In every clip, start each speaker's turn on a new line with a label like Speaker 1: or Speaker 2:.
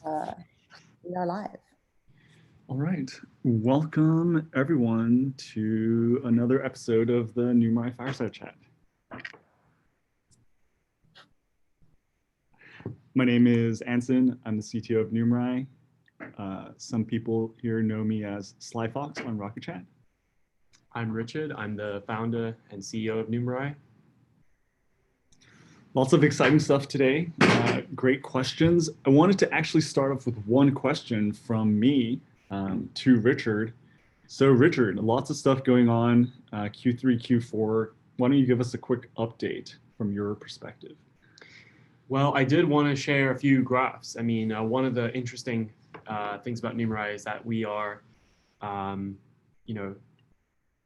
Speaker 1: Uh, we are live.
Speaker 2: All right. Welcome, everyone, to another episode of the Numerai Fireside Chat. My name is Anson. I'm the CTO of Numerai. Some people here know me as Sly Fox on Rocket Chat.
Speaker 3: I'm Richard. I'm the founder and CEO of Numerai.
Speaker 2: Lots of exciting stuff today. Great questions. I wanted to actually start off with one question from me to Richard. So Richard, lots of stuff going on, Q3, Q4. Why don't you give us a quick update from your perspective?
Speaker 3: Well, I did want to share a few graphs. I mean, one of the interesting things about Numerai is that we are, there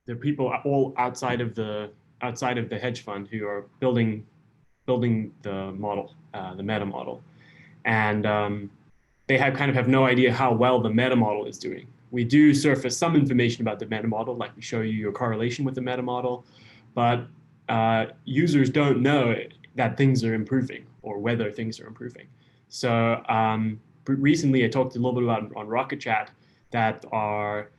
Speaker 3: are people all outside of the hedge fund who are building the model, the meta model, and they kind of have no idea how well the meta model is doing. We do surface some information about the meta model, like we show you your correlation with the meta model, but users don't know that things are improving or whether things are improving. So recently I talked a little bit about on Rocket Chat that our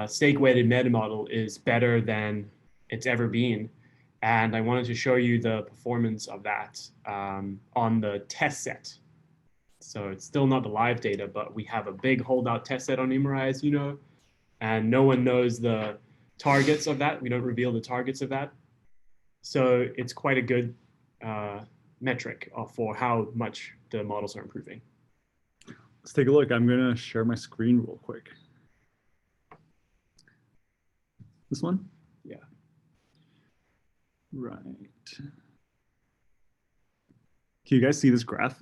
Speaker 3: stake-weighted meta model is better than it's ever been. And I wanted to show you the performance of that on the test set. So it's still not the live data, but we have a big holdout test set on Numerai, as you know, and no one knows the targets of that. We don't reveal the targets of that. So it's quite a good metric for how much the models are improving.
Speaker 2: Let's take a look. I'm going to share my screen real quick. This one?
Speaker 3: Yeah.
Speaker 2: Right. Can you guys see this graph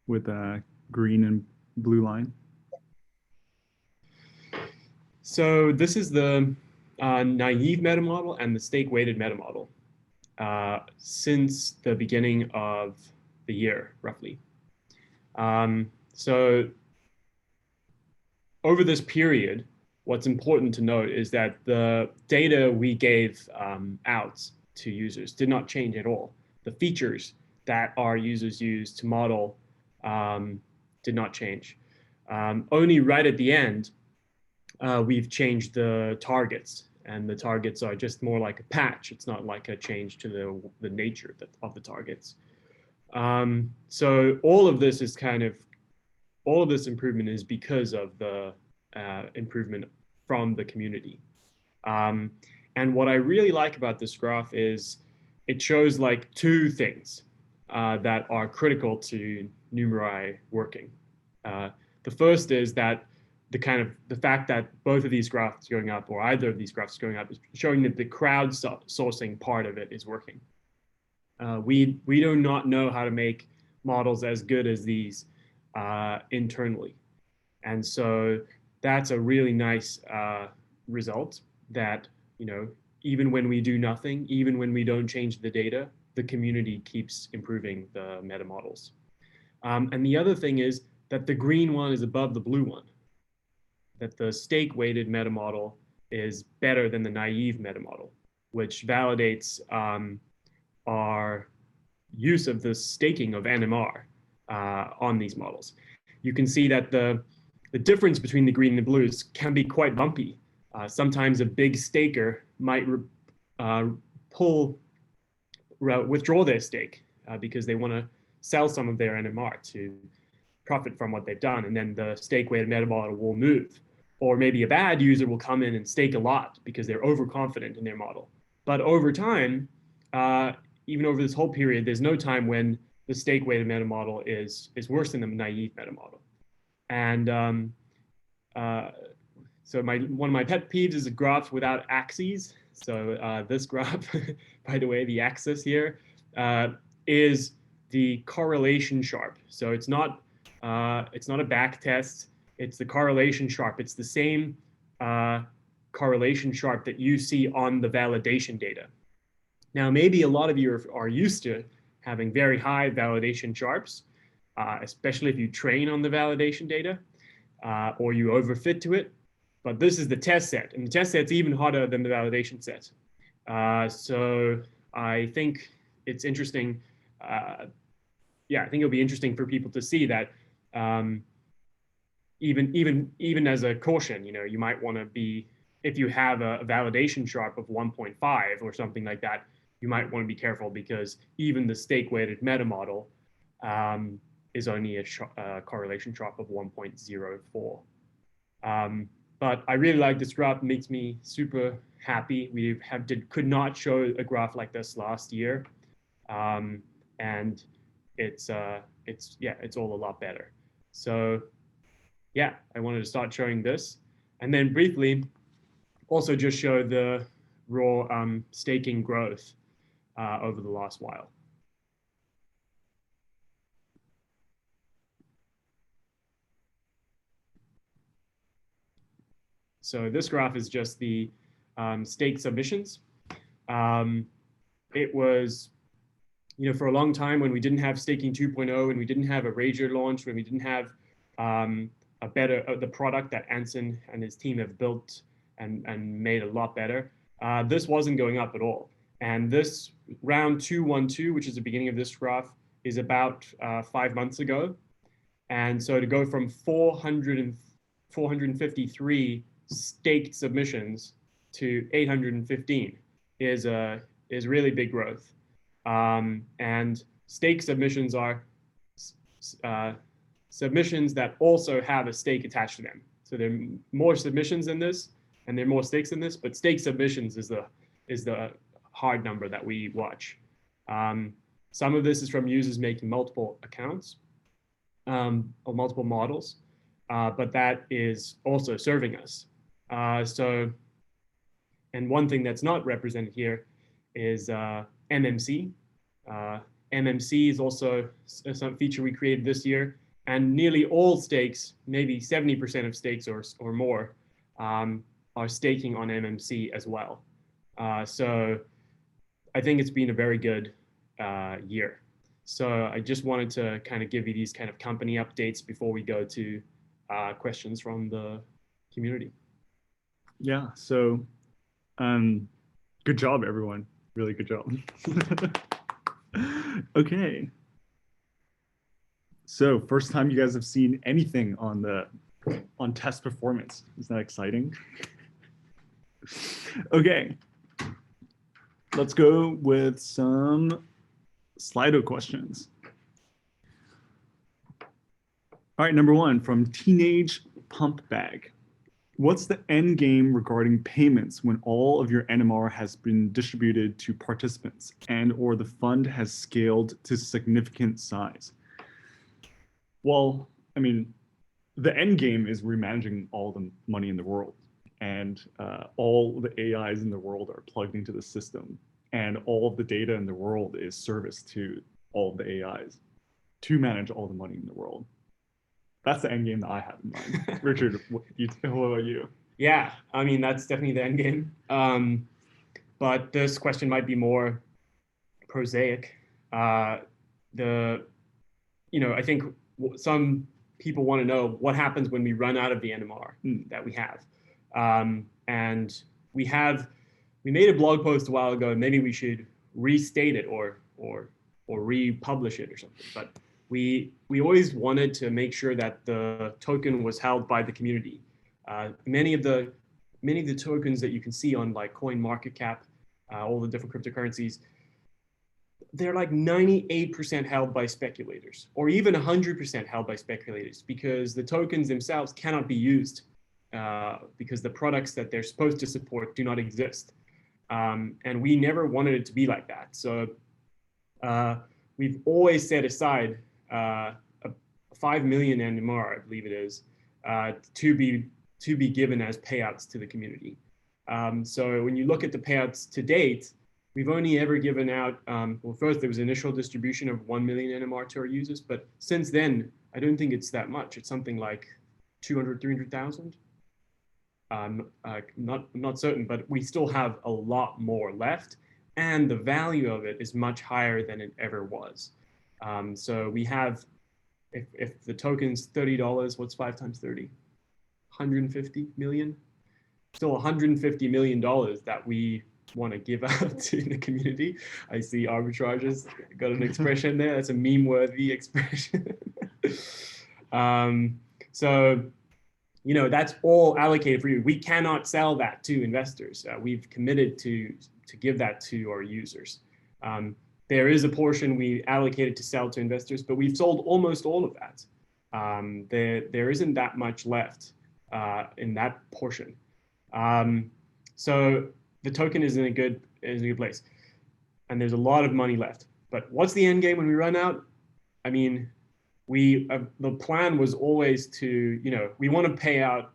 Speaker 2: with a green and blue line?
Speaker 3: So this is the naive meta model and the stake-weighted meta model since the beginning of the year, roughly. So over this period, what's important to note is that the data we gave out to users did not change at all. The features that our users use to model did not change. Only right at the end, we've changed the targets, and the targets are just more like a patch. It's not like a change to the nature of the targets. So all of this improvement is because of the improvement from the community. And what I really like about this graph is it shows like two things that are critical to Numerai working. The first is that the fact that both of these graphs going up, or either of these graphs going up, is showing that the crowdsourcing part of it is working. We do not know how to make models as good as these internally. And so that's a really nice result that, even when we do nothing, even when we don't change the data, the community keeps improving the meta models. And the other thing is that the green one is above the blue one, that the stake-weighted meta model is better than the naive meta model, which validates our use of the staking of NMR on these models. You can see that the difference between the green and the blues can be quite bumpy. Sometimes a big staker might withdraw their stake because they want to sell some of their NMR to profit from what they've done, and then the stake-weighted meta model will move. Or maybe a bad user will come in and stake a lot because they're overconfident in their model. But over time, even over this whole period, there's no time when the stake-weighted meta model is worse than the naive meta model. And so one of my pet peeves is a graph without axes. So this graph, by the way, the axis here is the correlation sharp. So it's not a back test. It's the correlation sharp. It's the same correlation sharp that you see on the validation data. Now, maybe a lot of you are used to having very high validation sharps, especially if you train on the validation data or you overfit to it. But this is the test set, and the test set's even harder than the validation set. So I think it's interesting yeah, I think it'll be interesting for people to see that even as a caution, you might want to be, if you have a validation Sharpe of 1.5 or something like that, you might want to be careful, because even the stake-weighted meta model is only a correlation Sharpe of 1.04. But I really like this graph. It makes me super happy. We could not show a graph like this last year, and it's all a lot better. So yeah, I wanted to start showing this, and then briefly also just show the raw staking growth over the last while. So this graph is just the stake submissions. It was, for a long time, when we didn't have staking 2.0, and we didn't have a Rager launch, when we didn't have the product that Anson and his team have built and made a lot better, this wasn't going up at all. And this round 212, which is the beginning of this graph, is about 5 months ago. And so to go from 453 staked submissions to 815 is really big growth. And stake submissions are submissions that also have a stake attached to them. So there are more submissions in this, and there are more stakes in this, but stake submissions is the hard number that we watch. Some of this is from users making multiple accounts or multiple models, but that is also serving us. And one thing that's not represented here is MMC. MMC is also some feature we created this year, and nearly all stakes, maybe 70% of stakes or more, are staking on MMC as well. So I think it's been a very good year. So I just wanted to kind of give you these kind of company updates before we go to questions from the community.
Speaker 2: Yeah, so good job, everyone. Really good job. Okay. So first time you guys have seen anything on test performance. Isn't that exciting? Okay. Let's go with some Slido questions. All right, number one from Teenage Pump Bag. What's the end game regarding payments when all of your NMR has been distributed to participants and or the fund has scaled to significant size? Well, I mean, the end game is remanaging all the money in the world, and all the AIs in the world are plugged into the system, and all of the data in the world is serviced to all of the AIs to manage all the money in the world. That's the end game that I have in mind. Richard, what about you?
Speaker 3: Yeah, I mean, that's definitely the end game. But this question might be more prosaic. I think some people want to know what happens when we run out of the NMR that we have. And we made a blog post a while ago, and maybe we should restate it or republish it or something. But we always wanted to make sure that the token was held by the community. Many of the tokens that you can see on like CoinMarketCap, all the different cryptocurrencies, they're like 98% held by speculators, or even 100% held by speculators, because the tokens themselves cannot be used because the products that they're supposed to support do not exist. And we never wanted it to be like that. So we've always set aside 5 million NMR, I believe it is, to be given as payouts to the community. So when you look at the payouts to date, we've only ever given out, well, first there was initial distribution of 1 million NMR to our users, but since then, I don't think it's that much. It's something like 200, 300,000. Not certain, but we still have a lot more left, and the value of it is much higher than it ever was. So we have, if the token's $30, what's 5 times 30? 150 million? Still $150 million that we want to give out to the community. I see arbitrages got an expression there. That's a meme-worthy expression. So, you know, that's all allocated for you. We cannot sell that to investors. We've committed to give that to our users. There is a portion we allocated to sell to investors, but we've sold almost all of that. There isn't that much left in that portion. So the token is in a good place, and there's a lot of money left. But what's the end game when we run out? I mean, the plan was always to, you know, we want to pay out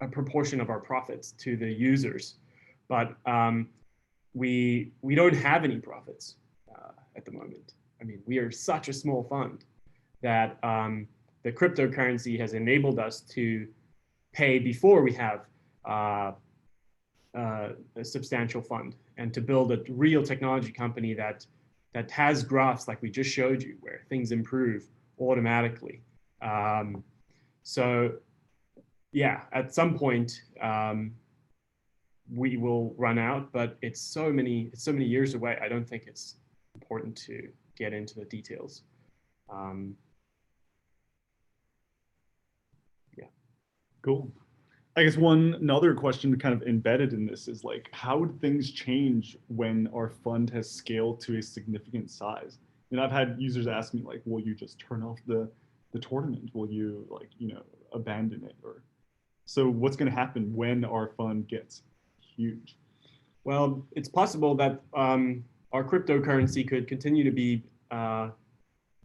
Speaker 3: a proportion of our profits to the users, but we don't have any profits at the moment. I mean, we are such a small fund that the cryptocurrency has enabled us to pay before we have a substantial fund, and to build a real technology company that has graphs like we just showed you, where things improve automatically. So yeah, at some point we will run out, but it's so many years away. I don't think it's important to get into the details. Yeah.
Speaker 2: Cool. I guess another question kind of embedded in this is like, how would things change when our fund has scaled to a significant size? And I've had users ask me like, will you just turn off the tournament? Will you, like, you know, abandon it? Or so what's going to happen when our fund gets huge?
Speaker 3: Well, it's possible that our cryptocurrency could continue to be,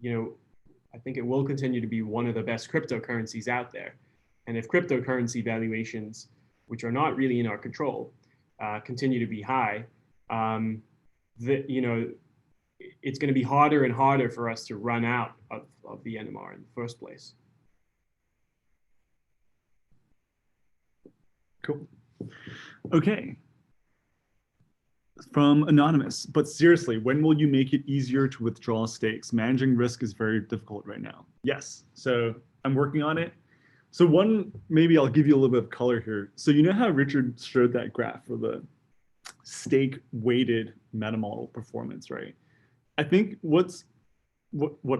Speaker 3: you know, I think it will continue to be one of the best cryptocurrencies out there. And if cryptocurrency valuations, which are not really in our control, continue to be high, you know, it's going to be harder and harder for us to run out of the NMR in the first place.
Speaker 2: Cool. Okay. From Anonymous, but seriously, when will you make it easier to withdraw stakes? Managing risk is very difficult right now. Yes, so I'm working on it. So maybe I'll give you a little bit of color here. So you know how Richard showed that graph for the stake weighted meta model performance, right? I think what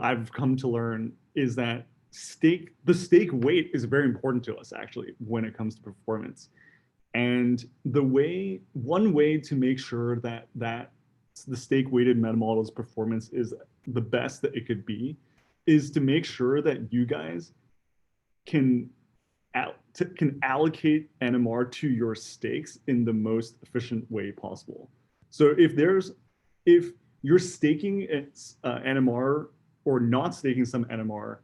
Speaker 2: I've come to learn is that the stake weight is very important to us actually when it comes to performance. And one way to make sure that the stake weighted meta model's performance is the best that it could be is to make sure that you guys can allocate NMR to your stakes in the most efficient way possible. So if you're staking NMR or not staking some NMR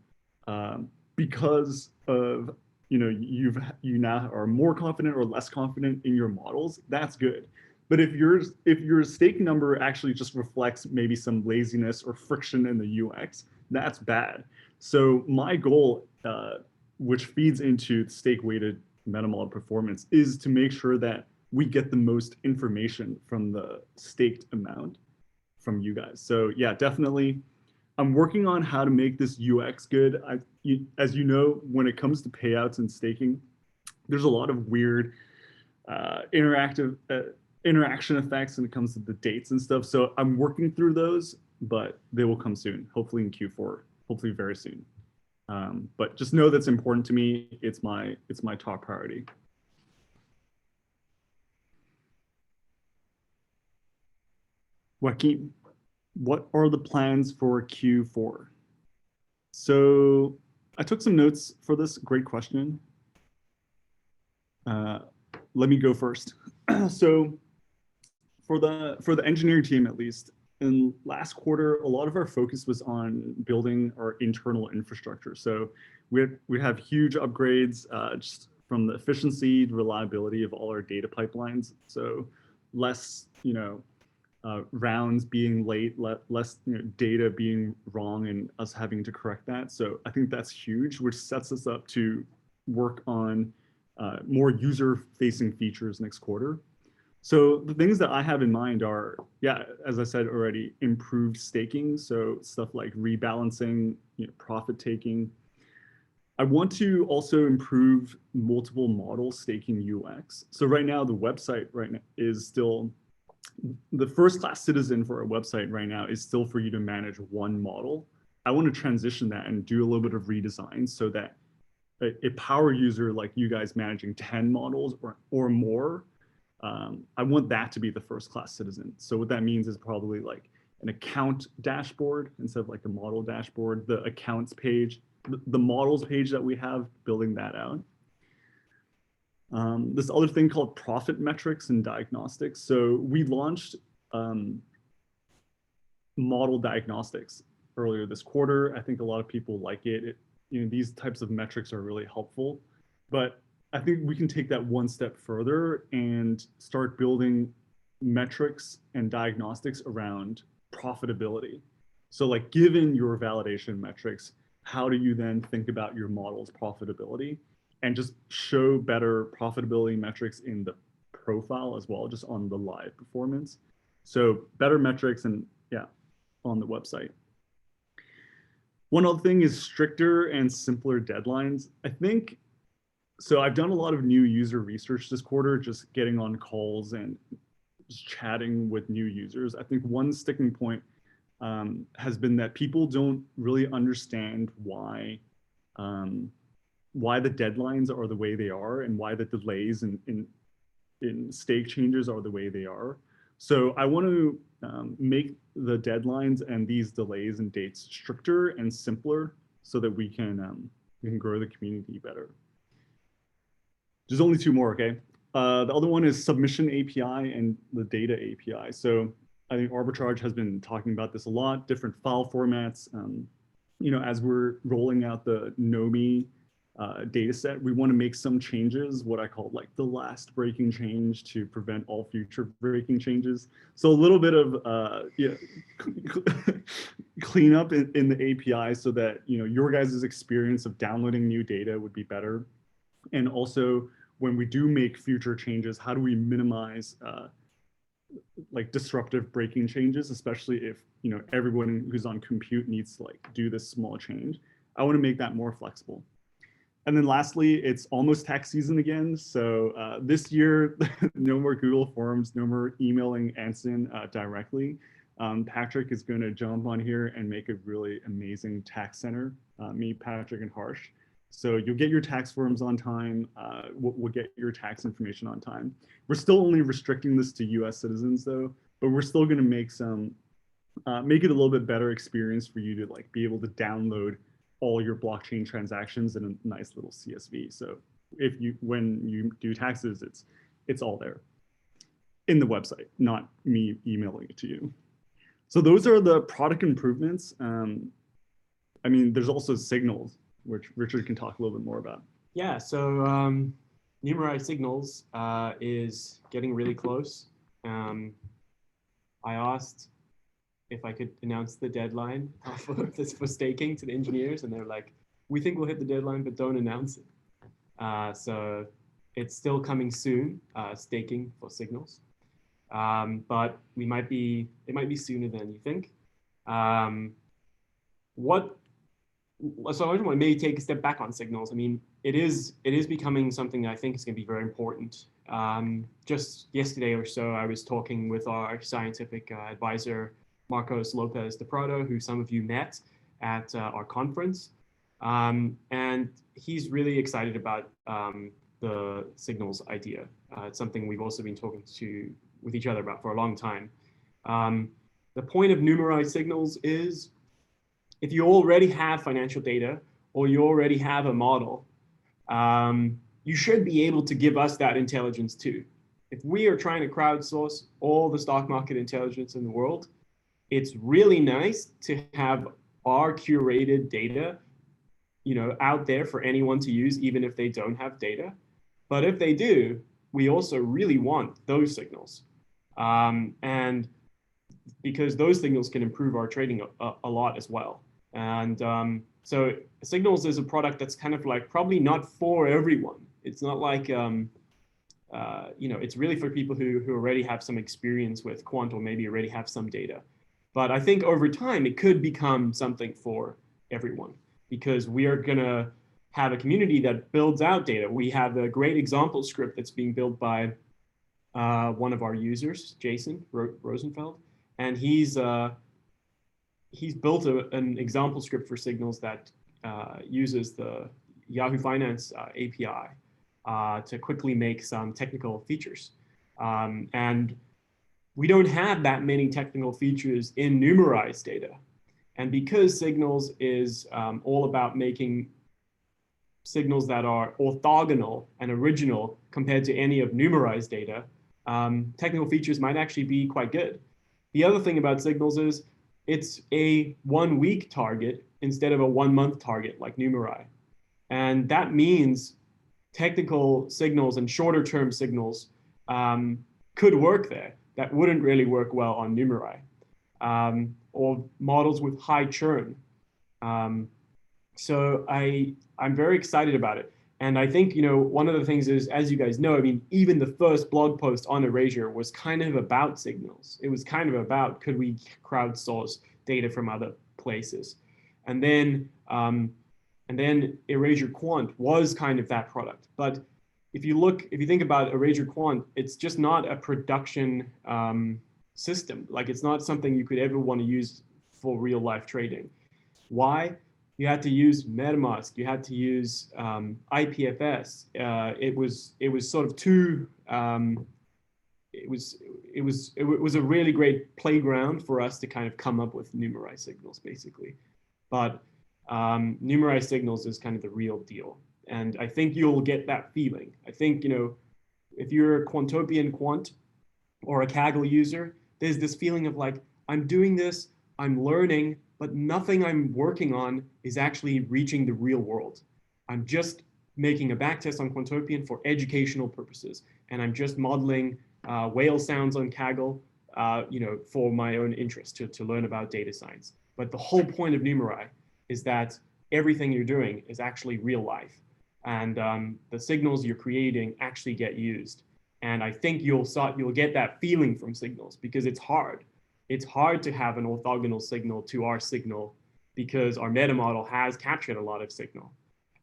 Speaker 2: because of, you know, you now are more confident or less confident in your models, that's good. But if your stake number actually just reflects maybe some laziness or friction in the UX, that's bad. So my goal, which feeds into the stake weighted meta model performance, is to make sure that we get the most information from the staked amount from you guys. So yeah, definitely. I'm working on how to make this UX good. As you know, when it comes to payouts and staking, there's a lot of weird interaction effects when it comes to the dates and stuff. So I'm working through those, but they will come soon, hopefully in Q4, hopefully very soon. But just know that's important to me. It's my top priority. Joaquin, what are the plans for Q4? So I took some notes for this. Great question. Let me go first. So for the engineering team, at least, in last quarter, a lot of our focus was on building our internal infrastructure. So we have huge upgrades just from the efficiency, the reliability of all our data pipelines. So less, you know, rounds being late, less, you know, data being wrong and us having to correct that. So I think that's huge, which sets us up to work on more user-facing features next quarter. So the things that I have in mind are, yeah, as I said already, improved staking. So stuff like rebalancing, you know, profit taking. I want to also improve multiple model staking UX. So right now the website right now is still the first class citizen for our website right now is still for you to manage one model. I want to transition that and do a little bit of redesign so that a power user like you guys managing 10 models or more, I want that to be the first class citizen. So what that means is probably like an account dashboard instead of like a model dashboard, the accounts page, the models page that we have, building that out. This other thing called profit metrics and diagnostics. So we launched model diagnostics earlier this quarter. I think a lot of people like it. These types of metrics are really helpful, but I think we can take that one step further and start building metrics and diagnostics around profitability. So like given your validation metrics, how do you then think about your model's profitability and just show better profitability metrics in the profile as well, just on the live performance. So better metrics and on the website. One other thing is stricter and simpler deadlines. I think, so I've done a lot of new user research this quarter, just getting on calls and just chatting with new users. I think one sticking point has been that people don't really understand why the deadlines are the way they are and why the delays in stake changes are the way they are. So I want to make the deadlines and these delays and dates stricter and simpler so that we can grow the community better. There's only two more, okay? The other one is submission API and the data API. So I think Arbitrage has been talking about this a lot, different file formats. As we're rolling out the nomi data set, we want to make some changes, what I call like the last breaking change to prevent all future breaking changes. So a little bit of cleanup in the API so that your guys' experience of downloading new data would be better. And also when we do make future changes, how do we minimize like disruptive breaking changes, especially if everyone who's on compute needs to like do this small change. I want to make that more flexible. And then lastly, it's almost tax season again. So this year, no more Google Forms, no more emailing Anson directly. Patrick is going to jump on here and make a really amazing tax center, me, Patrick, and Harsh. So you'll get your tax forms on time. We'll get your tax information on time. We're still only restricting this to US citizens though, but we're still going to make make it a little bit better experience for you to like be able to download all your blockchain transactions in a nice little CSV. So when you do taxes, it's all there in the website, not me emailing it to you. So those are the product improvements. I mean, there's also signals, which Richard can talk a little bit more about.
Speaker 3: Yeah, so Numerai Signals is getting really close. I asked if I could announce the deadline for staking to the engineers, and they're like, we think we'll hit the deadline, but don't announce it. So it's still coming soon, staking for Signals. But it might be sooner than you think. So I want to maybe take a step back on Signals. I mean, it is becoming something that I think is going to be very important. Just yesterday or so, I was talking with our scientific advisor, Marcos Lopez de Prado, who some of you met at our conference. And he's really excited about the Signals idea. It's something we've also been talking with each other about for a long time. The point of Numerai Signals is if you already have financial data or you already have a model, you should be able to give us that intelligence too. If we are trying to crowdsource all the stock market intelligence in the world, it's really nice to have our curated data, out there for anyone to use, even if they don't have data. But if they do, we also really want those signals. And because those signals can improve our trading a lot as well. And so Signals is a product that's kind of like probably not for everyone. It's not like, it's really for people who already have some experience with quant or maybe already have some data. But I think over time, it could become something for everyone because we are going to have a community that builds out data. We have a great example script that's being built by one of our users, Jason Rosenfeld, and he's built an example script for signals that uses the Yahoo Finance API to quickly make some technical features. And we don't have that many technical features in Numerai's data. And because signals is all about making signals that are orthogonal and original compared to any of Numerai's data, technical features might actually be quite good. The other thing about signals is it's a 1 week target instead of a 1 month target like Numerai. And that means technical signals and shorter term signals could work there that wouldn't really work well on Numerai, or models with high churn. So I'm very excited about it. And I think, you know, one of the things is, as you guys know, I mean, even the first blog post on Erasure was kind of about signals. It was kind of about, could we crowdsource data from other places? And then Erasure Quant was kind of that product. But if you think about Erasure Quant, it's just not a production system. Like, it's not something you could ever want to use for real life trading. Why? You had to use MetaMask. You had to use IPFS. It was sort of too. It was a really great playground for us to kind of come up with Numerai signals, basically. But Numerai signals is kind of the real deal, and I think you'll get that feeling. I think, you know, if you're a Quantopian quant or a Kaggle user, there's this feeling of like, I'm doing this, I'm learning, but nothing I'm working on is actually reaching the real world. I'm just making a backtest on Quantopian for educational purposes, and I'm just modeling whale sounds on Kaggle, you know, for my own interest to learn about data science. But the whole point of Numerai is that everything you're doing is actually real life, and the signals you're creating actually get used. And I think you'll get that feeling from signals, because it's hard. It's hard to have an orthogonal signal to our signal because our meta model has captured a lot of signal.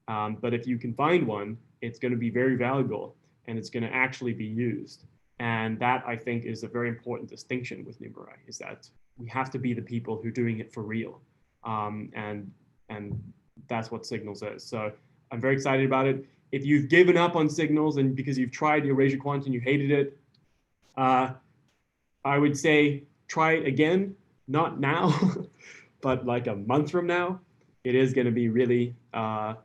Speaker 3: But if you can find one, it's going to be very valuable and it's going to actually be used. And that, I think, is a very important distinction with Numerai, is that we have to be the people who are doing it for real. And that's what signals is. So I'm very excited about it. If you've given up on signals and because you've tried the Erasure Quant and you hated it, I would say try it again, not now, but like a month from now. It is going to be really a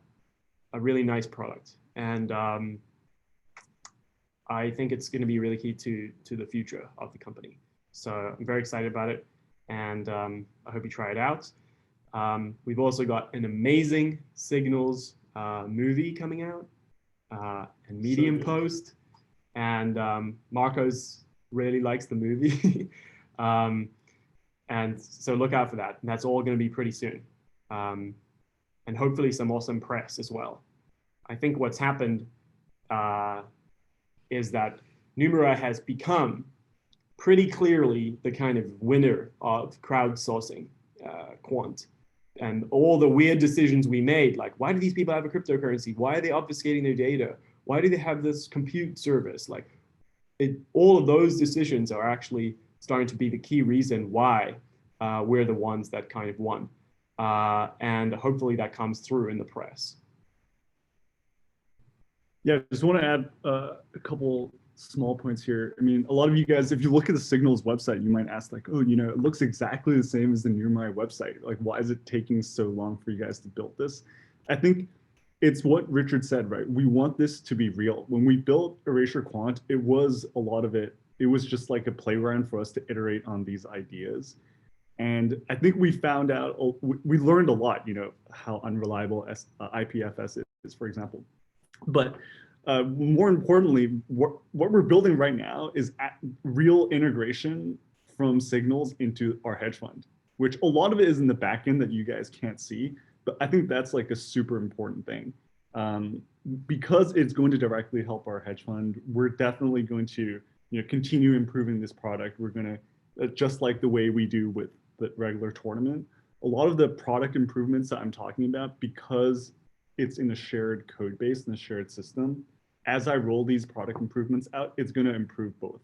Speaker 3: really nice product. And I think it's going to be really key to the future of the company. So I'm very excited about it, and I hope you try it out. We've also got an amazing signals movie coming out, and Medium post, and Marcos really likes the movie. And so look out for that. And that's all going to be pretty soon. And hopefully some awesome press as well. I think what's happened is that Numerai has become pretty clearly the kind of winner of crowdsourcing quant. And all the weird decisions we made, like, why do these people have a cryptocurrency? Why are they obfuscating their data? Why do they have this compute service? Like, all of those decisions are actually starting to be the key reason why we're the ones that kind of won. And hopefully that comes through in the press.
Speaker 2: Yeah, I just want to add a couple small points here. I mean, a lot of you guys, if you look at the Signals website, you might ask like, oh, you know, it looks exactly the same as the Numerai website. Like, why is it taking so long for you guys to build this? I think it's what Richard said, right? We want this to be real. When we built Erasure Quant, it was a lot of it. It was just like a playground for us to iterate on these ideas. And I think we found out, we learned a lot, you know, how unreliable IPFS is, for example. But more importantly, what we're building right now is real integration from signals into our hedge fund, which a lot of it is in the back end that you guys can't see. But I think that's like a super important thing. Because it's going to directly help our hedge fund, we're definitely going to, you know, continue improving this product. We're going to, just like the way we do with the regular tournament, a lot of the product improvements that I'm talking about, because it's in a shared code base and a shared system, as I roll these product improvements out, it's going to improve both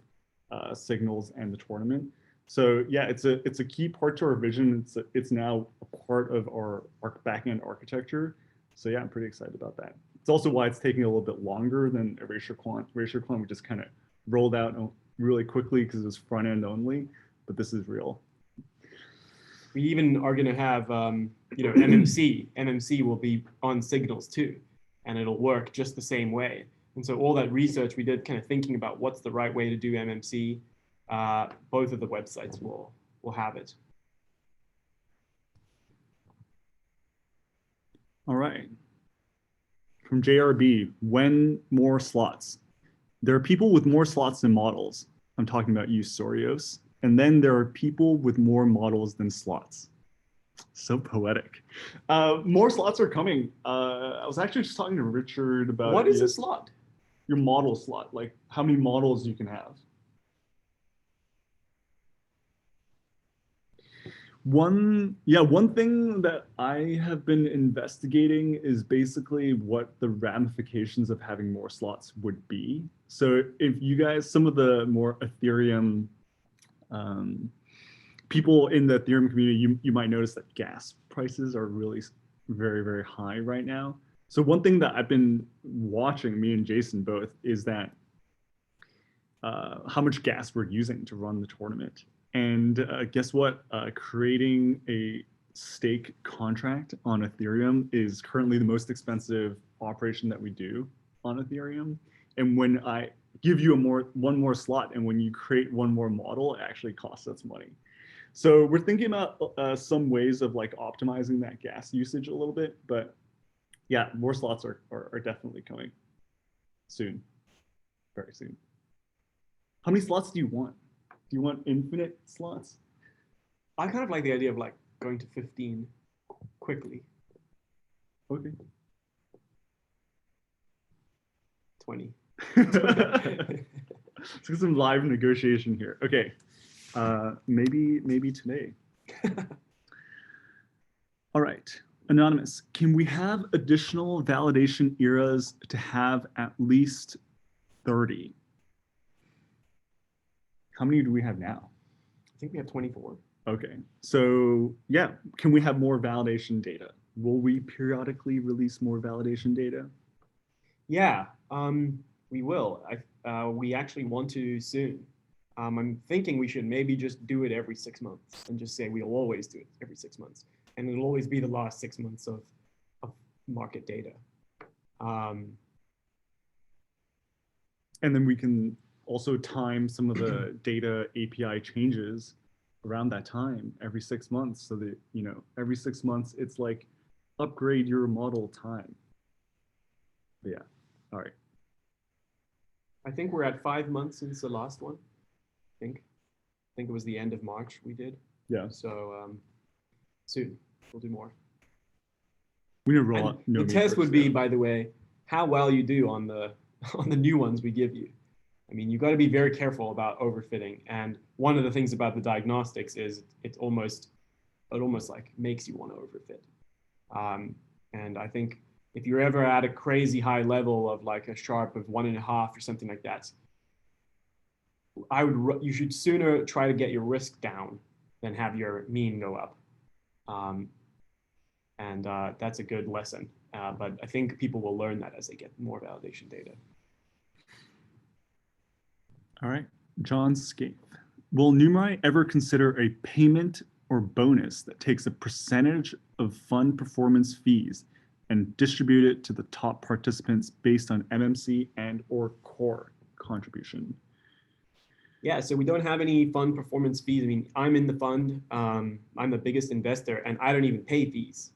Speaker 2: signals and the tournament. So yeah, it's a key part to our vision. It's now a part of our backend architecture. So yeah, I'm pretty excited about that. It's also why it's taking a little bit longer than Erasure Quant. Erasure Quant we just kind of rolled out really quickly because it was front end only, but this is real.
Speaker 3: We even are going to have, MMC. MMC will be on signals too, and it'll work just the same way. And so all that research we did, kind of thinking about what's the right way to do MMC, both of the websites will have it.
Speaker 2: All right. From JRB, when more slots? There are people with more slots than models. I'm talking about use sorios. And then there are people with more models than slots. So poetic. More slots are coming. I was actually just talking to Richard about
Speaker 3: what is a slot?
Speaker 2: Your model slot, like how many models you can have. One thing that I have been investigating is basically what the ramifications of having more slots would be. So if you guys, some of the more Ethereum people in the Ethereum community, you might notice that gas prices are really very, very high right now. So one thing that I've been watching, me and Jason both, is that how much gas we're using to run the tournament. And guess what? Creating a stake contract on Ethereum is currently the most expensive operation that we do on Ethereum. And when I give you one more slot, and when you create one more model, it actually costs us money. So we're thinking about some ways of like optimizing that gas usage a little bit, but yeah, more slots are definitely coming soon, very soon. How many slots do you want? Do you want infinite slots?
Speaker 3: I kind of like the idea of like going to 15 quickly.
Speaker 2: Okay.
Speaker 3: 20.
Speaker 2: Let's get some live negotiation here. Okay. Maybe today. All right. Anonymous, can we have additional validation eras to have at least 30? How many do we have now?
Speaker 3: I think we have 24.
Speaker 2: Okay. So yeah, can we have more validation data? Will we periodically release more validation data?
Speaker 3: Yeah, we will. We actually want to soon. I'm thinking we should maybe just do it every 6 months and just say we'll always do it every 6 months. And it'll always be the last 6 months of market data.
Speaker 2: And then we can also time some of the data API changes around that time every 6 months, so that, every 6 months it's like upgrade your model time. But yeah, all right.
Speaker 3: I think we're at 5 months since the last one. I think it was the end of March we did.
Speaker 2: Yeah.
Speaker 3: So soon we'll do more.
Speaker 2: We need to roll out.
Speaker 3: The test would be, by the way, how well you do on the new ones we give you. I mean, you've got to be very careful about overfitting. And one of the things about the diagnostics is it almost like makes you want to overfit. And I think if you're ever at a crazy high level of like a Sharpe of 1.5 or something like that, you should sooner try to get your risk down than have your mean go up. And that's a good lesson. But I think people will learn that as they get more validation data.
Speaker 2: All right, John Scaife. Will Numerai ever consider a payment or bonus that takes a percentage of fund performance fees and distribute it to the top participants based on MMC and or corr contribution?
Speaker 3: Yeah, so we don't have any fund performance fees. I mean, I'm in the fund. I'm the biggest investor, and I don't even pay fees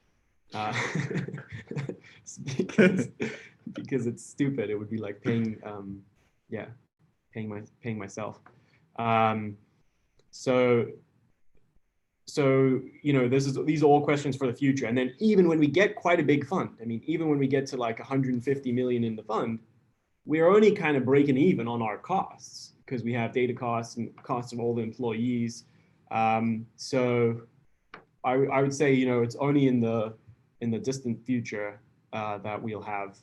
Speaker 3: because it's stupid. It would be like paying, paying myself. So these are all questions for the future. And then even when we get quite a big fund, I mean, even when we get to like 150 million in the fund, we're only kind of breaking even on our costs because we have data costs and costs of all the employees. So I would say, it's only in the distant future that we'll have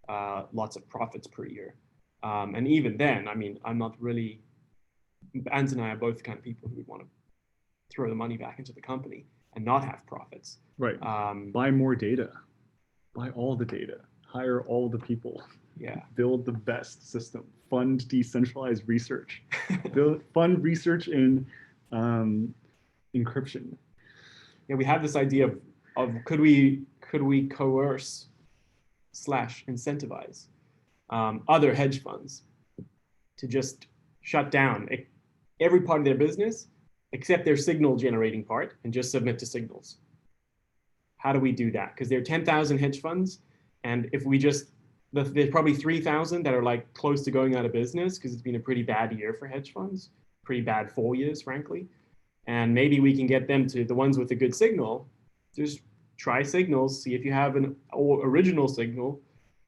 Speaker 3: lots of profits per year. And even then, I mean, I'm not really, Anson and I are both the kind of people who would want to throw the money back into the company and not have profits.
Speaker 2: Right. Buy more data. Buy all the data. Hire all the people.
Speaker 3: Yeah.
Speaker 2: Build the best system. Fund decentralized research. Fund research in encryption.
Speaker 3: Yeah, we have this idea of could we coerce / incentivize other hedge funds to just shut down every part of their business except their signal generating part and just submit to signals. How do we do that? Because there are 10,000 hedge funds, and if we just, there's probably 3,000 that are like close to going out of business because it's been a pretty bad year for hedge funds, pretty bad 4 years, frankly. And maybe we can get them to, the ones with a good signal, just try signals, see if you have an original signal.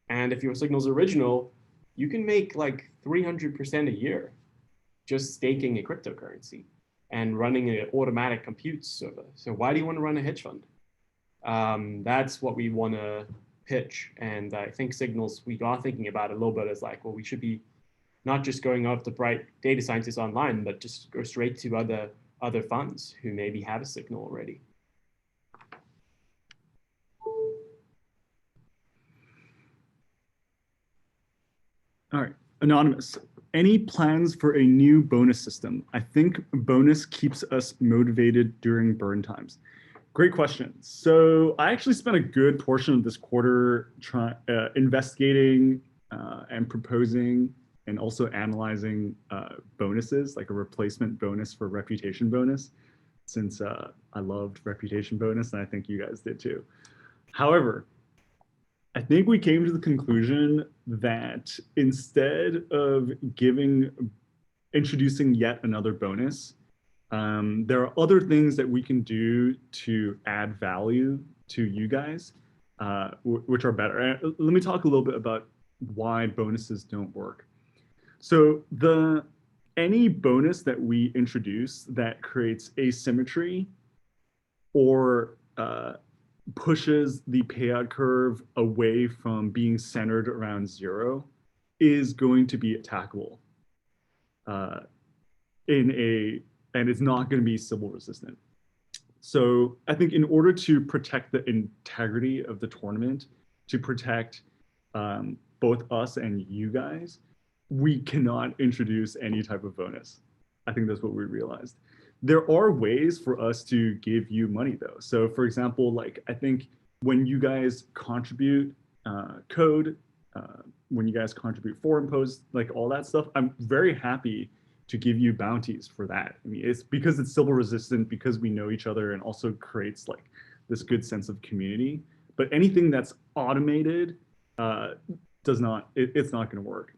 Speaker 3: And if your signal's original, you can make like 300% a year just staking a cryptocurrency and running an automatic compute server. So why do you want to run a hedge fund? That's what we want to pitch. And I think signals, we are thinking about it a little bit as like, well, we should be not just going after bright data scientists online, but just go straight to other funds who maybe have a signal already.
Speaker 2: All right, Anonymous. Any plans for a new bonus system? I think bonus keeps us motivated during burn times. Great question. So I actually spent a good portion of this quarter investigating and proposing and also analyzing bonuses, like a replacement bonus for reputation bonus, since I loved reputation bonus, and I think you guys did too. However, I think we came to the conclusion that instead of introducing yet another bonus, there are other things that we can do to add value to you guys, which are better. Let me talk a little bit about why bonuses don't work. So any bonus that we introduce that creates asymmetry or pushes the payout curve away from being centered around 0 is going to be attackable and it's not going to be Sybil resistant. So I think in order to protect the integrity of the tournament, to protect both us and you guys, we cannot introduce any type of bonus. I think that's what we realized. There are ways for us to give you money though. So for example, like I think when you guys contribute code, when you guys contribute forum posts, like all that stuff, I'm very happy to give you bounties for that. I mean, it's because it's Sybil resistant, because we know each other, and also creates like this good sense of community. But anything that's automated it's not going to work.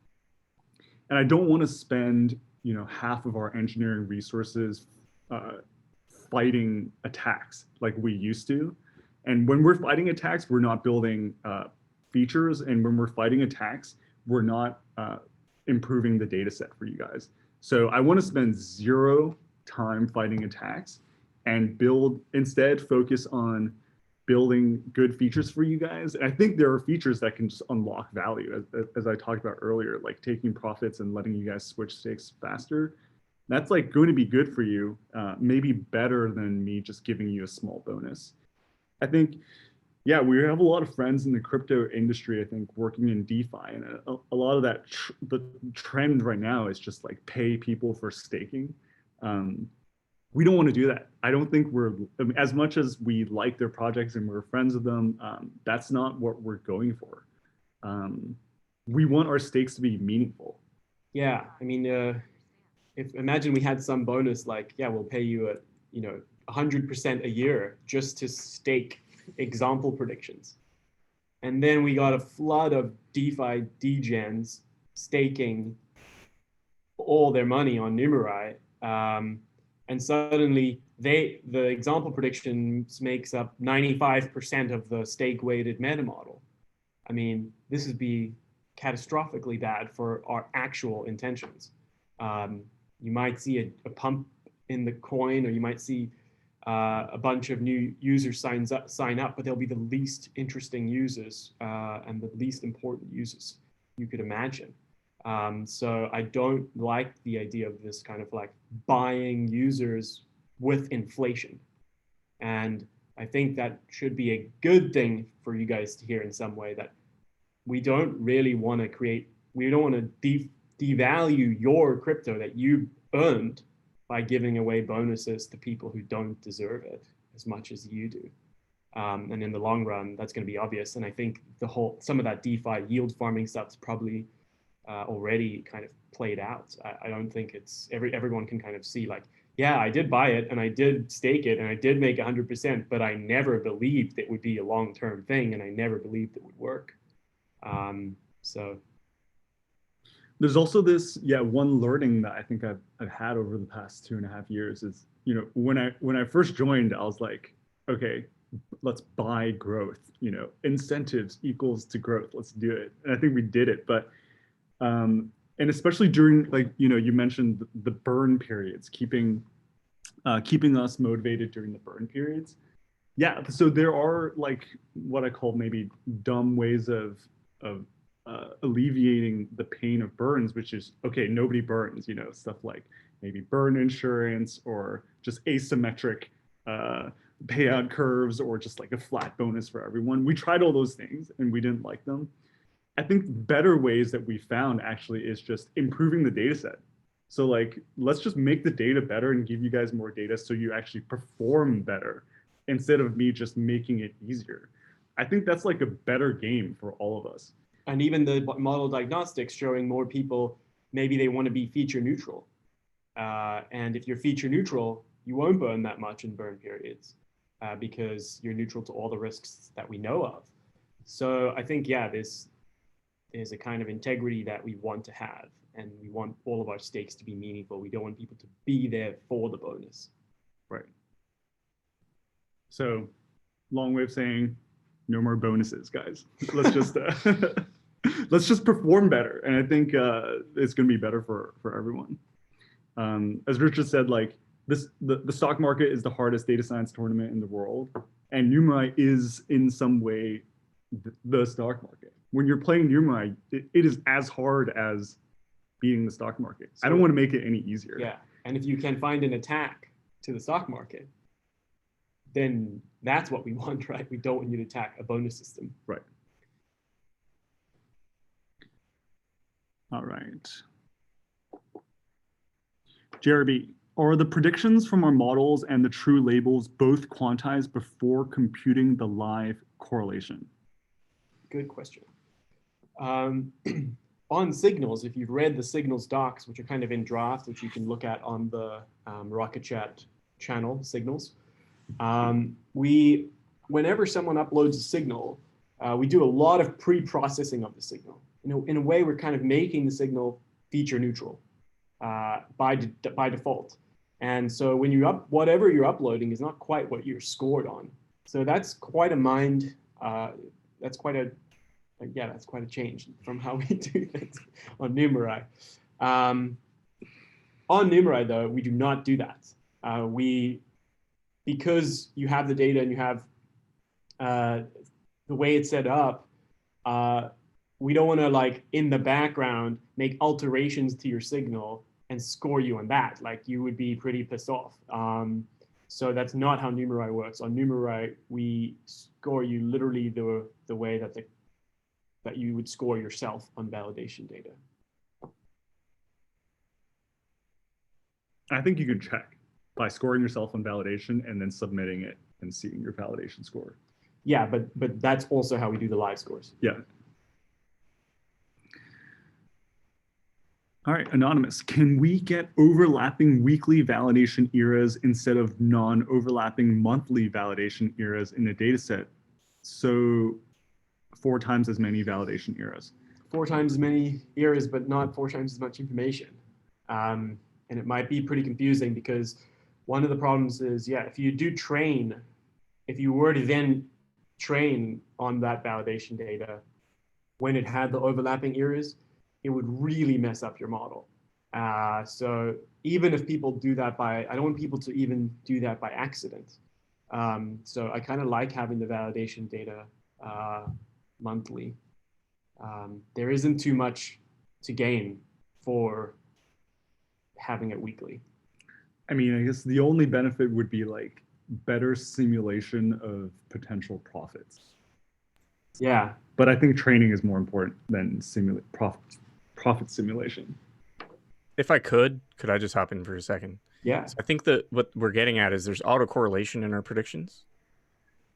Speaker 2: And I don't want to spend, half of our engineering resources fighting attacks like we used to. And when we're fighting attacks, we're not building features. And when we're fighting attacks, we're not improving the data set for you guys. So I want to spend 0 time fighting attacks and instead focus on building good features for you guys. And I think there are features that can just unlock value, as I talked about earlier, like taking profits and letting you guys switch stakes faster. That's like going to be good for you, maybe better than me just giving you a small bonus. I think, yeah, we have a lot of friends in the crypto industry, I think, working in DeFi, and a lot of that, the trend right now is just like pay people for staking. We don't want to do that. I don't think as much as we like their projects and we're friends with them, that's not what we're going for. We want our stakes to be meaningful.
Speaker 3: Yeah, I mean, imagine we had some bonus like, yeah, we'll pay you 100% a year just to stake example predictions. And then we got a flood of DeFi degens staking all their money on Numerai. And suddenly the example predictions makes up 95% of the stake weighted meta model. I mean, this would be catastrophically bad for our actual intentions. You might see a pump in the coin, or you might see a bunch of new users sign up, but they'll be the least interesting users and the least important users you could imagine. So I don't like the idea of this kind of like buying users with inflation. And I think that should be a good thing for you guys to hear in some way, that we don't really want to we don't want to devalue your crypto that you earned by giving away bonuses to people who don't deserve it as much as you do. And in the long run, that's going to be obvious. And I think some of that DeFi yield farming stuff is probably already kind of played out. I don't think it's everyone can kind of see like, yeah, I did buy it and I did stake it and I did make 100%, but I never believed it would be a long-term thing and I never believed it would work. So
Speaker 2: there's also this, one learning that I think I've had over the past 2.5 years is, when I first joined, I was like, okay, let's buy growth, incentives equals to growth. Let's do it. And I think we did it. But, and especially during you mentioned the burn periods, keeping us motivated during the burn periods. Yeah. So there are like what I call maybe dumb ways of alleviating the pain of burns, which is, okay, nobody burns, stuff like maybe burn insurance or just asymmetric payout curves or just like a flat bonus for everyone. We tried all those things and we didn't like them. I think better ways that we found actually is just improving the data set. So like, let's just make the data better and give you guys more data so you actually perform better instead of me just making it easier. I think that's like a better game for all of us.
Speaker 3: And even the model diagnostics showing more people, maybe they want to be feature neutral. And if you're feature neutral, you won't burn that much in burn periods because you're neutral to all the risks that we know of. So I think, yeah, there's a kind of integrity that we want to have, and we want all of our stakes to be meaningful. We don't want people to be there for the bonus.
Speaker 2: Right. So long way of saying no more bonuses, guys. Let's just let's just perform better. And I think it's going to be better for everyone. As Richard said, like the stock market is the hardest data science tournament in the world. And Numerai is in some way the stock market. When you're playing Numerai, it is as hard as beating the stock market. So, I don't want to make it any easier.
Speaker 3: Yeah. And if you can find an attack to the stock market, then that's what we want, right? We don't want you to attack a bonus system.
Speaker 2: Right. All right. Jeremy, are the predictions from our models and the true labels both quantized before computing the live correlation?
Speaker 3: Good question. On signals, if you've read the signals docs, which are kind of in draft, which you can look at on the Rocket Chat channel, signals, whenever someone uploads a signal, we do a lot of pre-processing of the signal. In a way, we're kind of making the signal feature neutral by default. And so when whatever you're uploading is not quite what you're scored on. So that's quite a that's quite a change from how we do things on Numerai. On Numerai, though, we do not do that. Because you have the data and you have the way it's set up, we don't want to, like, in the background, make alterations to your signal and score you on that. Like, you would be pretty pissed off. So that's not how Numerai works. On Numerai, we score you literally the way that you would score yourself on validation data.
Speaker 2: I think you could check by scoring yourself on validation and then submitting it and seeing your validation score.
Speaker 3: Yeah, but that's also how we do the live scores.
Speaker 2: Yeah. All right, Anonymous, can we get overlapping weekly validation eras instead of non-overlapping monthly validation eras in a data set? So 4 times as many validation eras.
Speaker 3: 4 times as many eras, but not 4 times as much information. And it might be pretty confusing because one of the problems is, if you were to then train on that validation data when it had the overlapping eras, it would really mess up your model. So even if people do that I don't want people to even do that by accident. So I kind of like having the validation data monthly. There isn't too much to gain for having it weekly.
Speaker 2: I mean, I guess the only benefit would be like better simulation of potential profits.
Speaker 3: Yeah.
Speaker 2: But I think training is more important than profit simulation.
Speaker 4: If I could I just hop in for a second?
Speaker 3: Yeah.
Speaker 4: So I think that what we're getting at is there's autocorrelation in our predictions,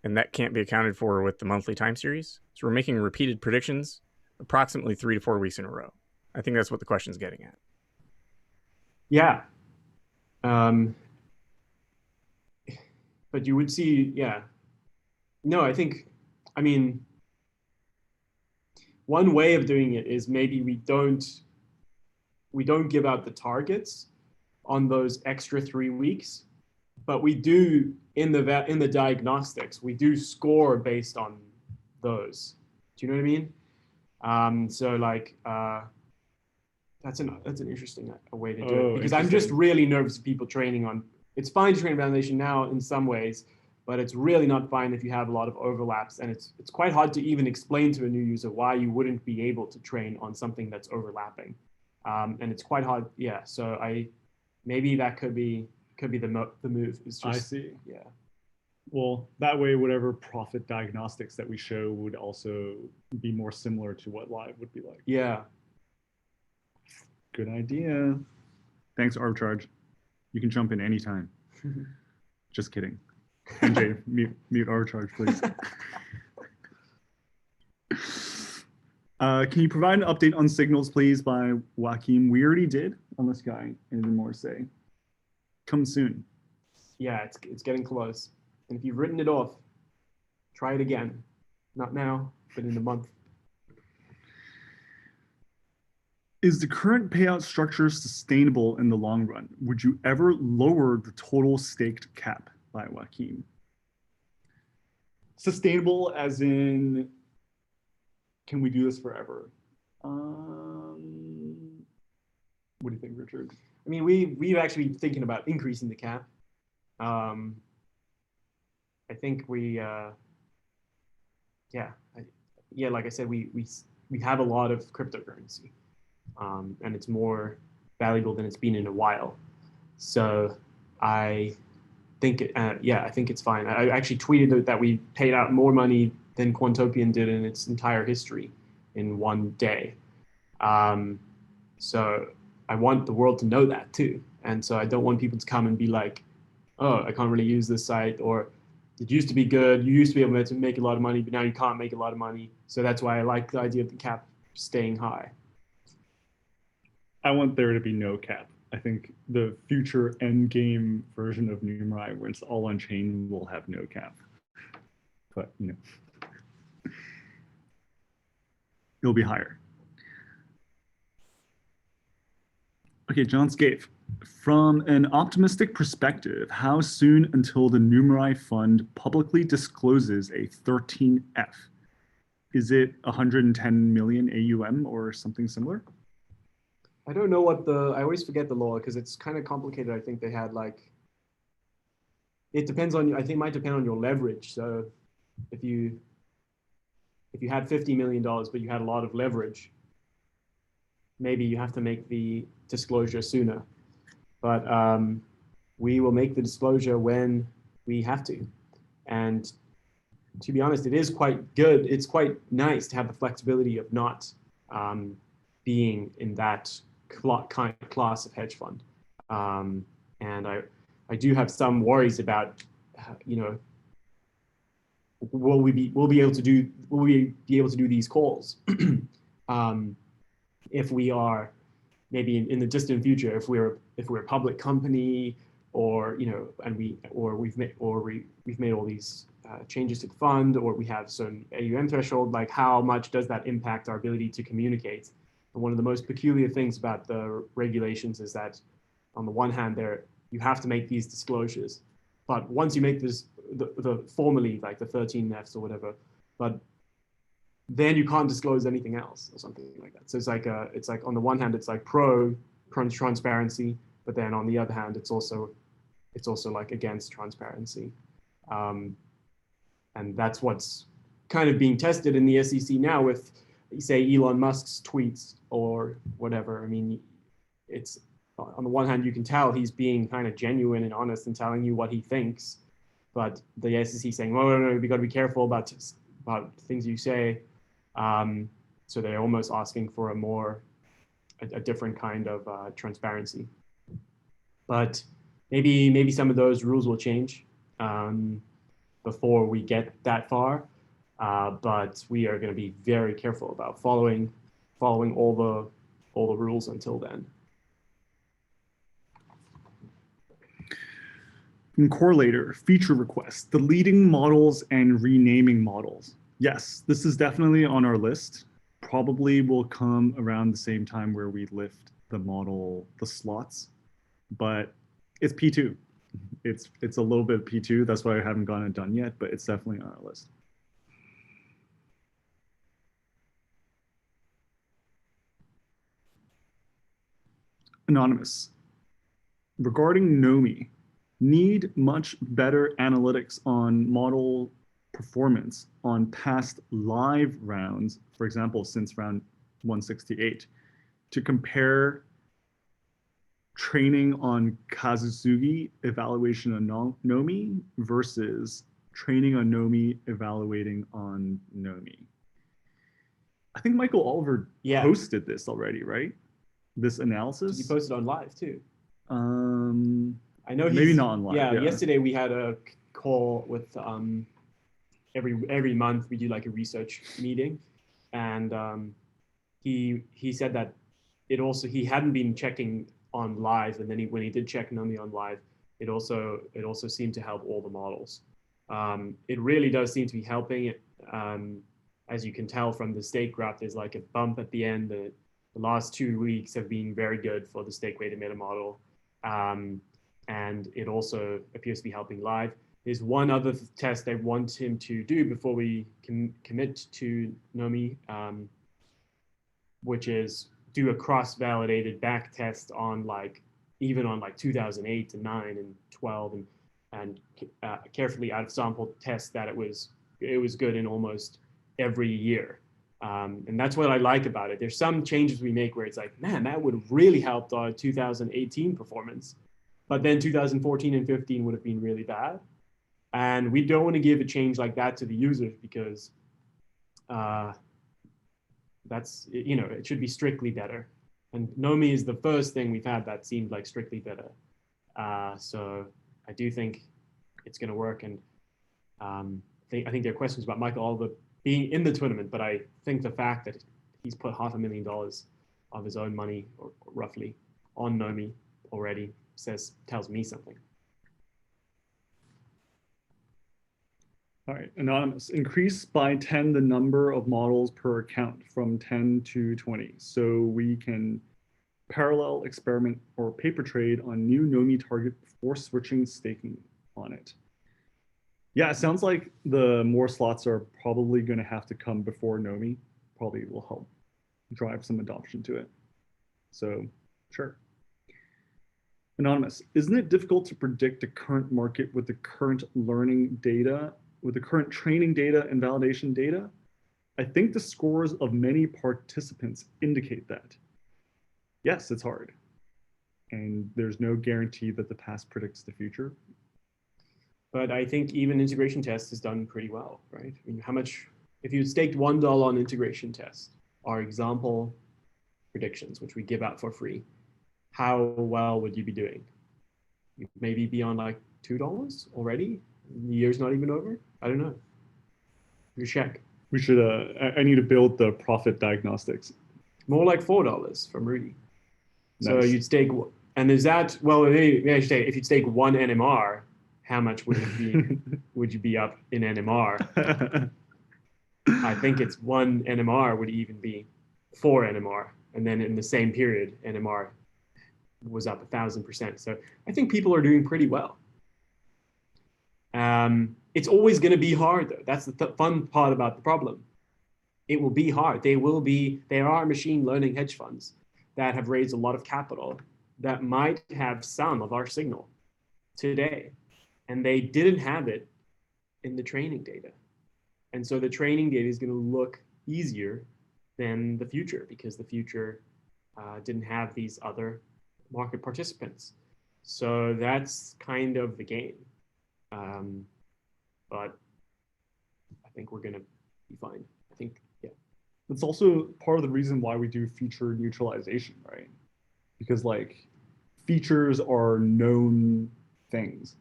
Speaker 4: and that can't be accounted for with the monthly time series. So we're making repeated predictions approximately 3 to 4 weeks in a row. I think that's what the question's getting at.
Speaker 3: Yeah. But you would see, yeah. No, I mean, one way of doing it is maybe we don't give out the targets on those extra 3 weeks, but we do in the diagnostics, we do score based on those. Do you know what I mean? So like, that's an interesting way to do it, because I'm just really nervous of people training on. It's fine to train validation now in some ways, but it's really not fine if you have a lot of overlaps, and it's quite hard to even explain to a new user why you wouldn't be able to train on something that's overlapping, and it's quite hard. Yeah, so maybe that could be the move. Is just,
Speaker 2: I see.
Speaker 3: Yeah.
Speaker 2: Well, that way, whatever profit diagnostics that we show would also be more similar to what live would be like.
Speaker 3: Yeah.
Speaker 2: Good idea. Thanks, Arbitrage. You can jump in anytime. Just kidding. MJ, mute Arbitrage, please. Can you provide an update on signals, please, by Joaquim? We already did on this guy. Anything more to say? Come soon.
Speaker 3: Yeah, it's getting close. And if you've written it off, try it again. Not now, but in a month.
Speaker 2: Is the current payout structure sustainable in the long run? Would you ever lower the total staked cap? By Joaquim. Sustainable as in, can we do this forever? What do you think, Richard?
Speaker 3: I mean, we've actually been thinking about increasing the cap. I think like I said, we have a lot of cryptocurrency, and it's more valuable than it's been in a while. So I think I think it's fine. I actually tweeted that we paid out more money than Quantopian did in its entire history in one day. So I want the world to know that too. And so I don't want people to come and be like, oh, I can't really use this site, or it used to be good. You used to be able to make a lot of money, but now you can't make a lot of money. So that's why I like the idea of the cap staying high.
Speaker 2: I want there to be no cap. I think the future endgame version of Numerai, where it's all on chain, will have no cap. But, you know, it'll be higher. Okay, John Scaife. From an optimistic perspective, how soon until the Numerai fund publicly discloses a 13F? Is it 110 million AUM or something similar?
Speaker 3: I don't know I always forget the law because it's kind of complicated. I think they had it depends on, I think it might depend on your leverage. So if you had $50 million, but you had a lot of leverage, maybe you have to make the disclosure sooner. But we will make the disclosure when we have to. And to be honest, it is quite good. It's quite nice to have the flexibility of not being in that kind of class of hedge fund. And I do have some worries about, will we be able to do these calls if we are maybe in the distant future, if we're a public company, or and we've made all these changes to the fund, or we have some AUM threshold. Like, how much does that impact our ability to communicate? And one of the most peculiar things about the regulations is that, on the one hand, you have to make these disclosures, but once you make this the formally, like the 13 Fs or whatever, but then you can't disclose anything else or something like that. So it's like on the one hand, it's like pro transparency, but then on the other hand, it's also like against transparency. And that's what's kind of being tested in the SEC now with, say, Elon Musk's tweets or whatever. I mean, it's on the one hand, you can tell he's being kind of genuine and honest and telling you what he thinks, but the SEC saying, "Oh, no, we got to be careful about things you say." So they're almost asking for a different kind of transparency. But maybe some of those rules will change before we get that far. But we are going to be very careful about following all the rules until then.
Speaker 2: From Correlator, feature requests, deleting models and renaming models. Yes, this is definitely on our list. Probably will come around the same time where we lift the slots, but it's P2. It's a little bit of P2. That's why I haven't gotten it done yet, but it's definitely on our list. Anonymous. Regarding nomi, need much better analytics on model performance on past live rounds, for example, since round 168, to compare training on kazutsugi evaluation on nomi versus training on nomi evaluating on nomi. I think Michael Oliver posted this already, right? This analysis.
Speaker 3: He posted on live too.
Speaker 2: I know maybe not on live.
Speaker 3: Yeah, yesterday we had a call with every month we do like a research meeting, and he said that he hadn't been checking on live, and then when he did check nomi on live, it also seemed to help all the models. It really does seem to be helping it. As you can tell from the stake graph, there's like a bump at the end. The last 2 weeks have been very good for the stake weighted meta model. And it also appears to be helping live. There's one other test I want him to do before we can commit to nomi, which is do a cross-validated back test on even on 2008 and 9 and 12 and carefully out of sample test that it was good in almost every year. And that's what I like about it. There's some changes we make where it's like, man, that would have really helped our 2018 performance. But then 2014 and 15 would have been really bad. And we don't want to give a change like that to the users because that's, it should be strictly better. And nomi is the first thing we've had that seemed like strictly better. So I do think it's going to work. And I think there are questions about Michael Oliver being in the tournament, but I think the fact that he's put $500,000 of his own money, or roughly, on nomi already tells me something.
Speaker 2: All right, Anonymous, increase by 10 the number of models per account from 10 to 20, so we can parallel experiment or paper trade on new nomi target before switching staking on it. Yeah, it sounds like the more slots are probably going to have to come before nomi. Probably will help drive some adoption to it. So, sure. Anonymous, isn't it difficult to predict the current market with the current learning data, with the current training data and validation data? I think the scores of many participants indicate that. Yes, it's hard. And there's no guarantee that the past predicts the future.
Speaker 3: But I think even integration test has done pretty well, right? I mean, how much, if you staked $1 on integration test, our example predictions, which we give out for free, how well would you be doing? You'd maybe be on like $2 already? The year's not even over? I don't know. You check.
Speaker 2: We should, I need to build the profit diagnostics.
Speaker 3: More like $4 from Rudy.
Speaker 2: Nice.
Speaker 3: So you'd stake, and is that, well, maybe I should say, if you'd stake one NMR, how much would it be, would you be up in NMR? I think it's one NMR would even be 4 NMR. And then in the same period, NMR was up 1,000%. So I think people are doing pretty well. It's always going to be hard, though. That's the fun part about the problem. It will be hard. There are machine learning hedge funds that have raised a lot of capital that might have some of our signal today, and they didn't have it in the training data. And so the training data is going to look easier than the future, because the future didn't have these other market participants. So that's kind of the game. But I think we're going to be fine. I think, yeah.
Speaker 2: That's also part of the reason why we do feature neutralization, right? Because like features are known things.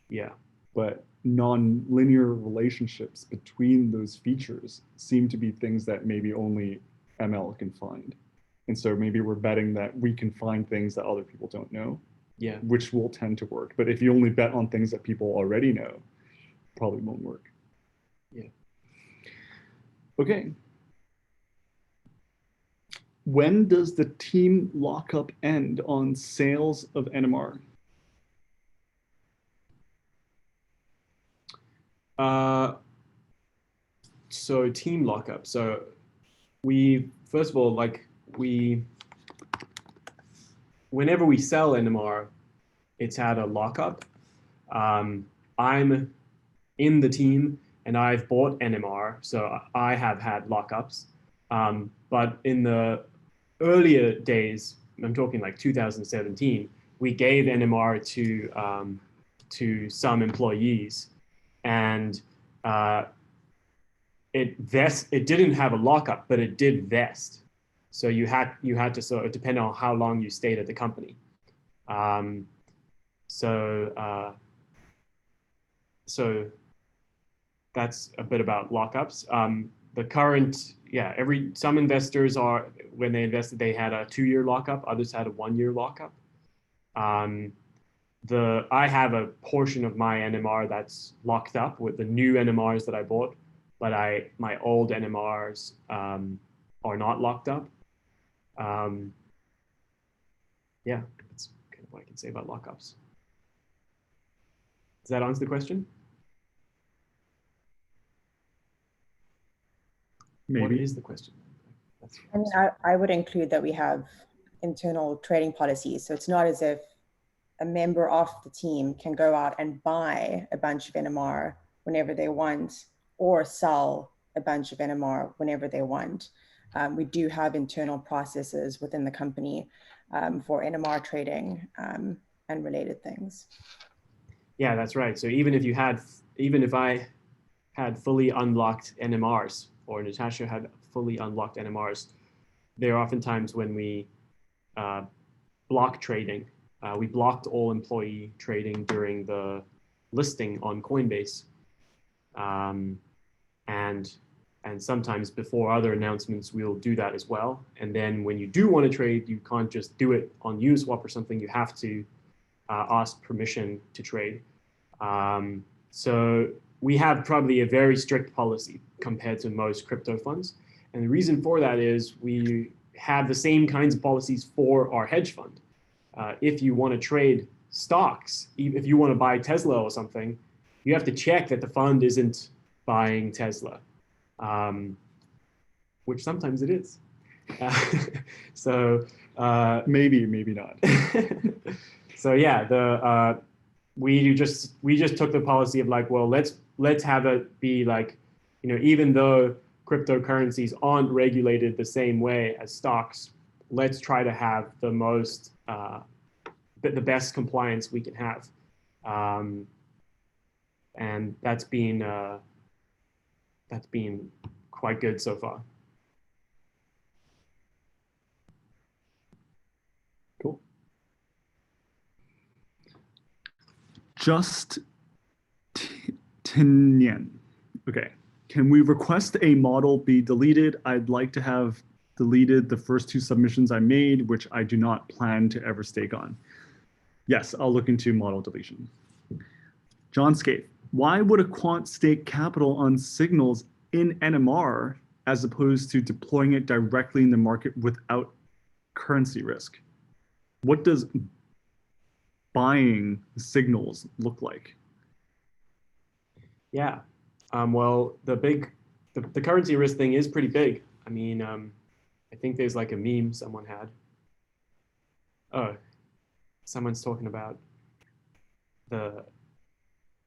Speaker 3: Yeah.
Speaker 2: But non-linear relationships between those features seem to be things that maybe only ML can find. And so maybe we're betting that we can find things that other people don't know,
Speaker 3: Yeah.
Speaker 2: which will tend to work. But if you only bet on things that people already know, probably won't work.
Speaker 3: Yeah.
Speaker 2: Okay. When does the team lockup end on sales of NMR?
Speaker 3: So team lockup. So we, first of all, whenever we sell NMR, it's had a lockup. I'm in the team and I've bought NMR, so I have had lockups. But in the earlier days, I'm talking like 2017, we gave NMR to some employees, and it didn't have a lockup, but it did vest. So you had to sort of depend on how long you stayed at the company. So that's a bit about lockups. The current, some investors are, when they invested, they had a 2-year lockup. Others had a 1-year lockup. I have a portion of my NMR that's locked up with the new NMRs that I bought, but my old NMRs are not locked up. Yeah, that's kind of what I can say about lockups. Does that answer the question?
Speaker 2: Maybe.
Speaker 3: What is the question?
Speaker 1: I mean, I would include that we have internal trading policies. So it's not as if a member of the team can go out and buy a bunch of NMR whenever they want, or sell a bunch of NMR whenever they want. We do have internal processes within the company for NMR trading and related things.
Speaker 3: Yeah, that's right. So even if I had fully unlocked NMRs, or Natasha had fully unlocked NMRs, there are often times when we block trading. We blocked all employee trading during the listing on Coinbase. And sometimes before other announcements, we'll do that as well. And then when you do want to trade, you can't just do it on Uniswap or something. You have to ask permission to trade. So we have probably a very strict policy compared to most crypto funds. And the reason for that is we have the same kinds of policies for our hedge fund. If you want to trade stocks, if you want to buy Tesla or something, you have to check that the fund isn't buying Tesla, which sometimes it is.
Speaker 2: Maybe not.
Speaker 3: So yeah, we just took the policy of like, well, let's have it be like, even though cryptocurrencies aren't regulated the same way as stocks, let's try to have the best compliance we can have, and that's been quite good so far.
Speaker 2: Cool. Just Tinyan. Okay. Can we request a model be deleted? I'd like to have deleted the first 2 submissions I made, which I do not plan to ever stake on. Yes, I'll look into model deletion. John Scaife. Why would a quant stake capital on signals in NMR as opposed to deploying it directly in the market without currency risk? What does buying signals look like?
Speaker 3: Yeah, well, the currency risk thing is pretty big. I mean, I think there's like a meme someone had Oh, someone's talking about the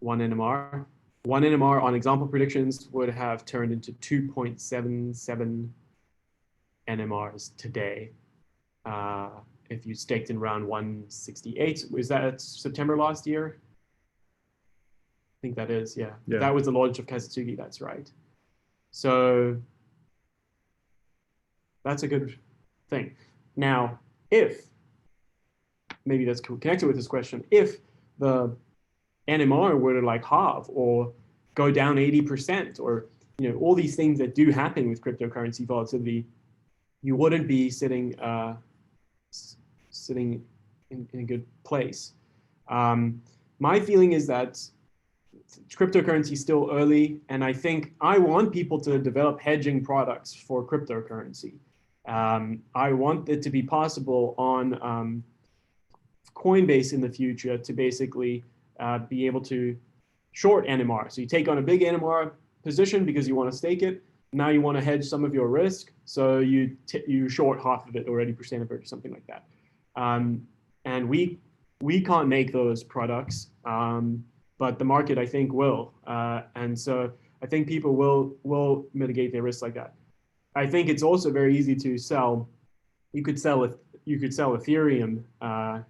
Speaker 3: 1 NMR. 1 NMR on example predictions would have turned into 2.77 NMRs today. If you staked in round 168, was that September last year? I think that is, yeah. That was the launch of Kazutsugi, that's right. So that's a good thing. Now, if, maybe that's connected with this question, if the NMR were to like halve or go down 80%, or all these things that do happen with cryptocurrency volatility, you wouldn't be sitting in a good place. My feeling is that cryptocurrency is still early, and I think I want people to develop hedging products for cryptocurrency. I want it to be possible on Coinbase in the future to basically be able to short NMR. So you take on a big NMR position because you want to stake it. Now you want to hedge some of your risk, so you short half of it or 80% of it or something like that. And we can't make those products, but the market I think will. And so I think people will mitigate their risk like that. I think it's also very easy to sell. You could sell Ethereum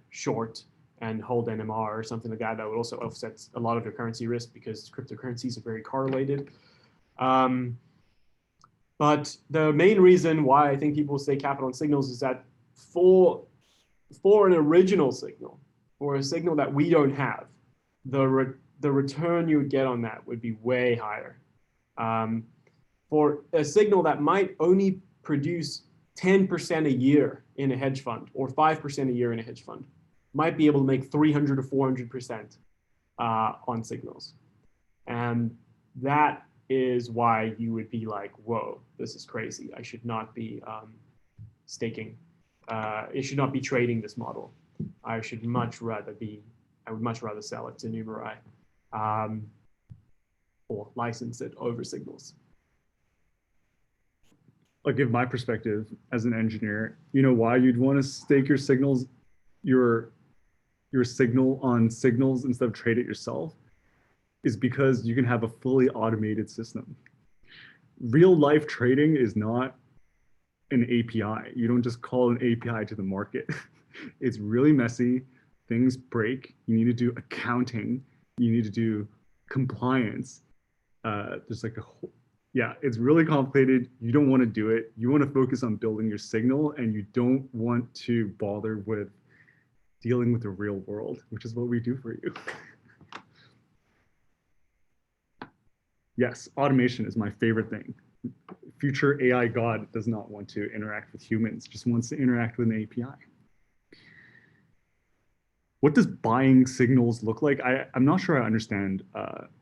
Speaker 3: short and hold NMR or something like that. That would also offset a lot of your currency risk because cryptocurrencies are very correlated. But the main reason why I think people stake capital in signals is that for an original signal, for a signal that we don't have, the return you would get on that would be way higher. For a signal that might only produce 10% a year in a hedge fund or 5% a year in a hedge fund, might be able to make 300 or 400% on signals. And that is why you would be like, whoa, this is crazy. I should not be staking. It should not be trading this model. I would much rather sell it to Numerai or license it over signals.
Speaker 2: I'll give my perspective as an engineer. You know why you'd want to stake your signals, your signal on signals instead of trade it yourself, is because you can have a fully automated system. Real life trading is not an API. You don't just call an API to the market. It's really messy. Things break. You need to do accounting. You need to do compliance. There's like it's really complicated. You don't want to do it. You want to focus on building your signal, and you don't want to bother with dealing with the real world, which is what we do for you. Yes, automation is my favorite thing. Future AI God does not want to interact with humans, just wants to interact with an API. What does buying signals look like? I'm not sure I understand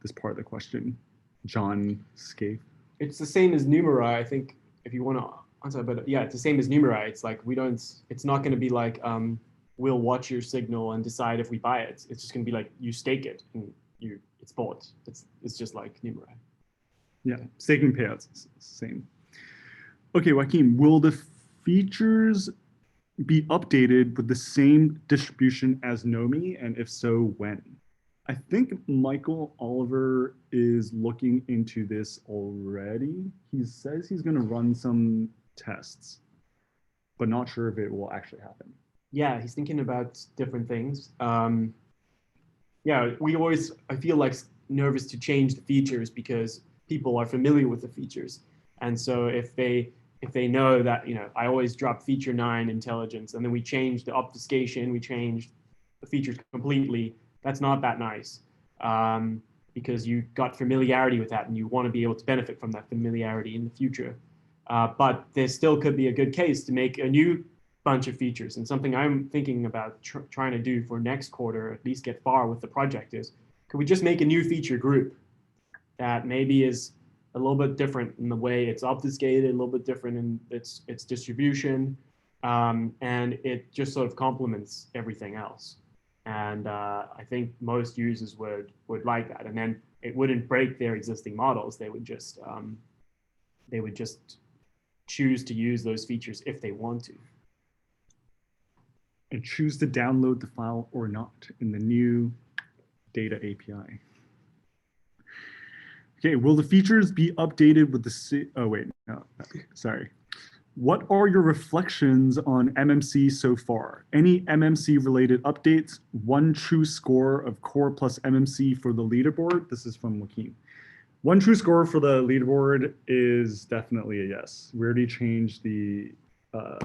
Speaker 2: this part of the question. John Scaife.
Speaker 3: It's the same as Numerai, I think, if you want to answer, but yeah, it's the same as Numerai. It's like it's not going to be like, we'll watch your signal and decide if we buy it. It's just going to be like, you stake it and it's bought. It's just like Numerai.
Speaker 2: Yeah, staking payouts, same. Okay, Joaquin, will the features be updated with the same distribution as nomi, and if so, when? I think Michael Oliver is looking into this already. He says he's going to run some tests, but not sure if it will actually happen.
Speaker 3: Yeah, he's thinking about different things. Yeah, I feel like nervous to change the features because people are familiar with the features. And so if they know that, I always drop feature 9 intelligence, and then we change the obfuscation, we change the features completely, that's not that nice, because you got familiarity with that and you want to be able to benefit from that familiarity in the future. But there still could be a good case to make a new bunch of features. And something I'm thinking about trying to do for next quarter, at least get far with the project, is could we just make a new feature group that maybe is a little bit different in the way it's obfuscated, a little bit different in its distribution, and it just sort of complements everything else. And I think most users would like that. And then it wouldn't break their existing models. They would just choose to use those features if they want to.
Speaker 2: and choose to download the file or not in the new data API. Okay, will the features be updated with the, oh wait, no, sorry. What are your reflections on MMC so far? Any MMC related updates? One true score of core plus MMC for the leaderboard? This is from Joaquin. One true score for the leaderboard is definitely a yes. We already changed the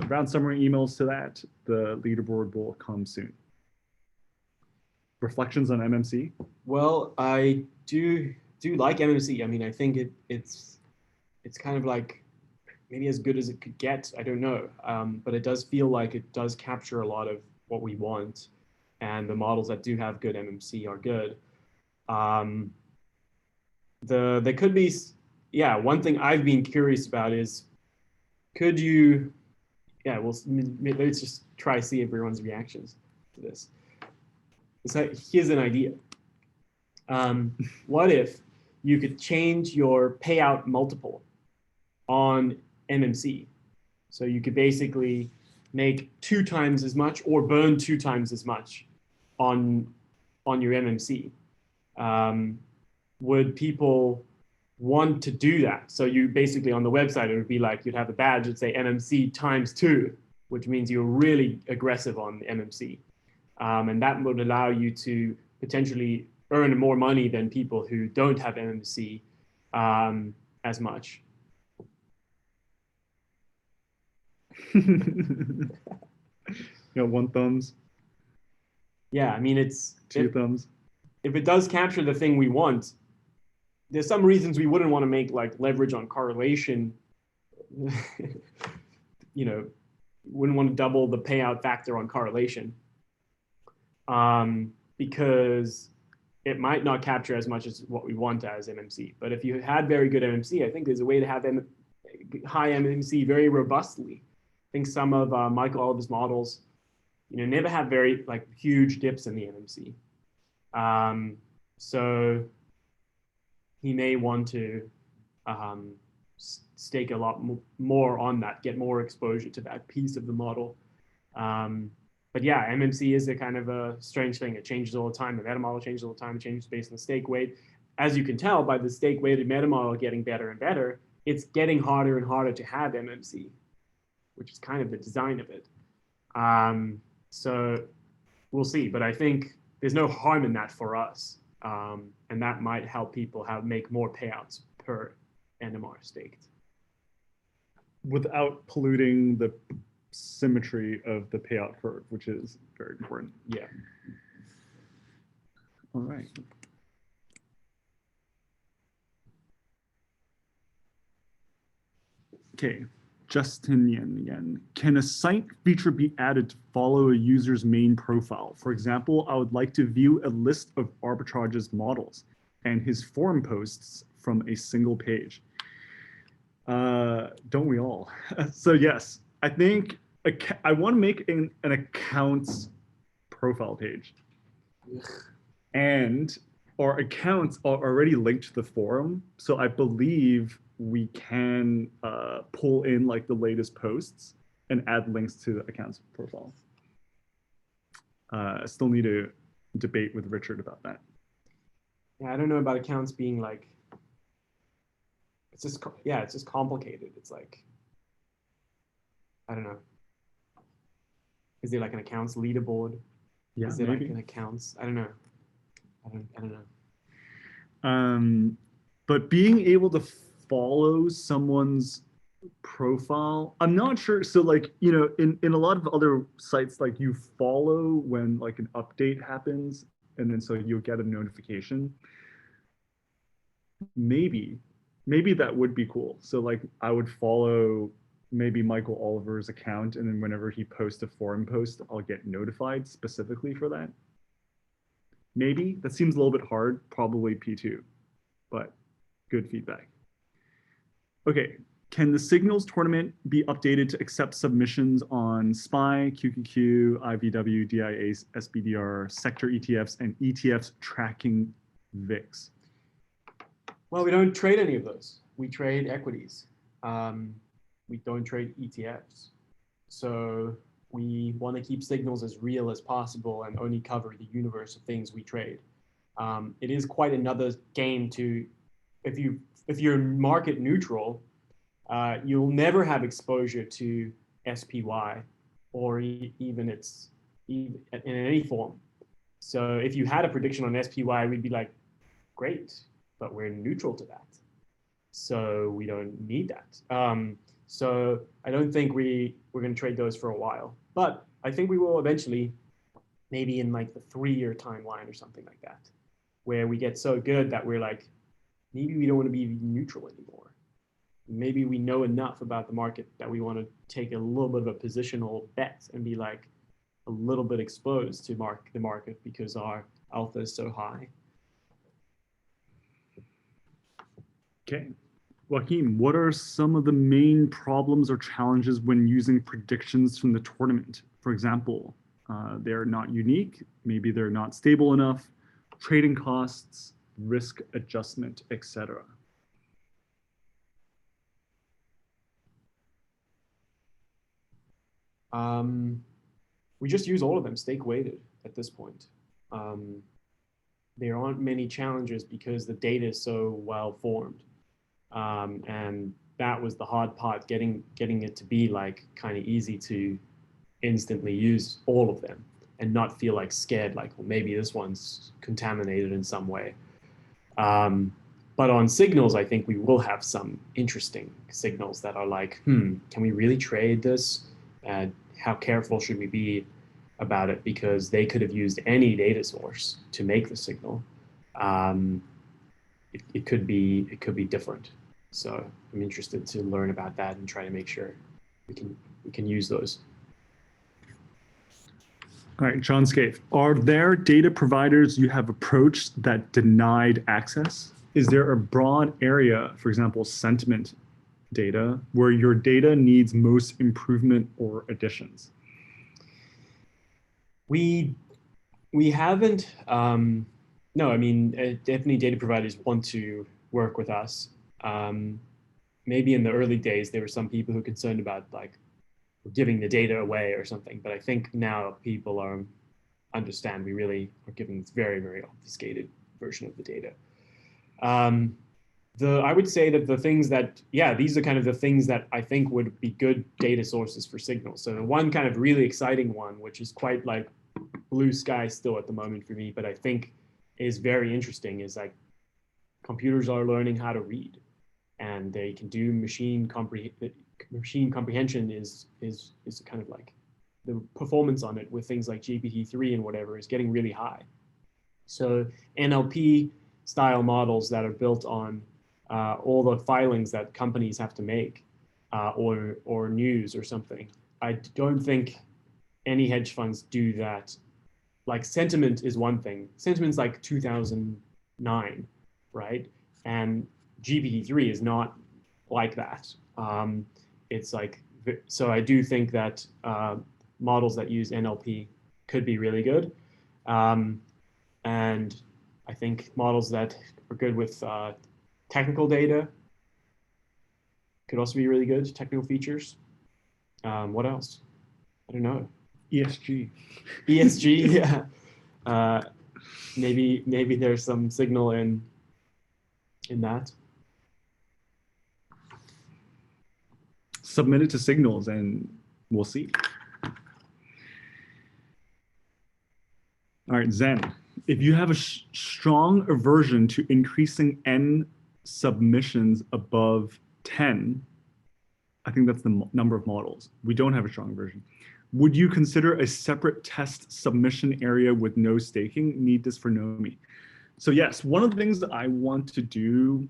Speaker 2: round summary emails to that. The leaderboard will come soon. Reflections on MMC?
Speaker 3: Well, I do like MMC. I mean, I think it's kind of like maybe as good as it could get. I don't know, but it does feel like it does capture a lot of what we want, and the models that do have good MMC are good. There could be, yeah. One thing I've been curious about is, could you, yeah. Well, let's just try to see everyone's reactions to this. So here's an idea. What if you could change your payout multiple on MMC? So you could basically make 2 times as much or burn 2 times as much on your MMC. Would people want to do that? So you basically on the website, it would be like you'd have a badge that say MMC times 2, which means you're really aggressive on the MMC. And that would allow you to potentially earn more money than people who don't have MMC as much.
Speaker 2: You got 1 thumbs.
Speaker 3: Yeah, I mean, it's
Speaker 2: 2 thumbs.
Speaker 3: If it does capture the thing we want, there's some reasons we wouldn't want to make like leverage on correlation. You know, wouldn't want to double the payout factor on correlation, because it might not capture as much as what we want as MMC. But if you had very good MMC, I think there's a way to have high MMC very robustly. I think some of Michael Oliver's models, you know, never have very like huge dips in the MMC. So he may want to stake a lot more on that, get more exposure to that piece of the model. But yeah, MMC is a kind of a strange thing. It changes all the time. The meta model changes all the time. It changes based on the stake weight. As you can tell by the stake weighted meta model getting better and better, it's getting harder and harder to have MMC, which is kind of the design of it. So we'll see. But I think there's no harm in that for us. And that might help people make more payouts per NMR staked.
Speaker 2: Without polluting the symmetry of the payout curve, which is very important.
Speaker 3: Yeah.
Speaker 2: All right. Okay, Justinian again. Can a site feature be added to follow a user's main profile? For example, I would like to view a list of arbitrage's models and his forum posts from a single page. Don't we all? So yes, I think I want to make an accounts profile page. And our accounts are already linked to the forum. So I believe we can pull in like the latest posts and add links to the account's profile. I still need to debate with Richard about that.
Speaker 3: Yeah, I don't know about accounts being like, it's just, yeah, it's just complicated. It's like, I don't know. Is there like an accounts leaderboard?
Speaker 2: Yeah,
Speaker 3: is there
Speaker 2: maybe.
Speaker 3: like an accounts? I don't know. I don't know.
Speaker 2: But being able to follow someone's profile, I'm not sure. So like, you know, in a lot of other sites, like you follow when like an update happens, and then so you'll get a notification. Maybe that would be cool. So like I would follow maybe Michael Oliver's account, and then whenever he posts a forum post, I'll get notified specifically for that. Maybe that seems a little bit hard, probably P2, but good feedback. Okay, can the signals tournament be updated to accept submissions on SPY, QQQ, IVW, DIAs, SBDR, sector ETFs, and ETFs tracking VIX?
Speaker 3: Well, we don't trade any of those. We trade equities. We don't trade ETFs. So we want to keep signals as real as possible and only cover the universe of things we trade. It is quite another game to, if you're market neutral, you'll never have exposure to SPY or even in any form. So if you had a prediction on SPY, we'd be like, great, but we're neutral to that. So we don't need that. So I don't think we're going to trade those for a while, but I think we will eventually, maybe in like the 3-year timeline or something like that, where we get so good that we're like, maybe we don't want to be neutral anymore. Maybe we know enough about the market that we want to take a little bit of a positional bet and be like a little bit exposed to the market because our alpha is so high.
Speaker 2: Okay. Joaquin, what are some of the main problems or challenges when using predictions from the tournament? For example, they're not unique, maybe they're not stable enough, trading costs, risk adjustment, etc.
Speaker 3: We just use all of them stake weighted at this point. There aren't many challenges because the data is so well formed. And that was the hard part, getting it to be like kind of easy to instantly use all of them and not feel like scared, like, well, maybe this one's contaminated in some way. But on signals, I think we will have some interesting signals that are like, can we really trade this? And how careful should we be about it? Because they could have used any data source to make the signal. It could be different. So I'm interested to learn about that and try to make sure we can use those.
Speaker 2: All right, John Scaife, are there data providers you have approached that denied access? Is there a broad area, for example, sentiment data, where your data needs most improvement or additions?
Speaker 3: We haven't, no, I mean, definitely data providers want to work with us. Maybe in the early days, there were some people who were concerned about like giving the data away or something, but I think now people understand we really are giving this very, very obfuscated version of the data. I would say that the things that, these are kind of the things that I think would be good data sources for signals. So the one kind of really exciting one, which is quite like blue sky still at the moment for me, but I think is very interesting, is like computers are learning how to read, and they can do machine comprehension is kind of like the performance on it with things like GPT-3 and whatever is getting really high. So NLP style models that are built on all the filings that companies have to make or news or something. I don't think any hedge funds do that. Like sentiment is one thing. Sentiment's like 2009, right? And GPT-3 is not like that. It's like, so I do think that models that use NLP could be really good. And I think models that are good with technical data could also be really good, technical features. What else? I don't know.
Speaker 2: ESG.
Speaker 3: ESG, yeah. Maybe there's some signal in that.
Speaker 2: Submit it to signals and we'll see. All right, Zen, if you have a strong aversion to increasing n submissions above 10, I think that's the number of models. We don't have a strong aversion. Would you consider a separate test submission area with no staking? Need this for nomi? So yes, one of the things that I want to do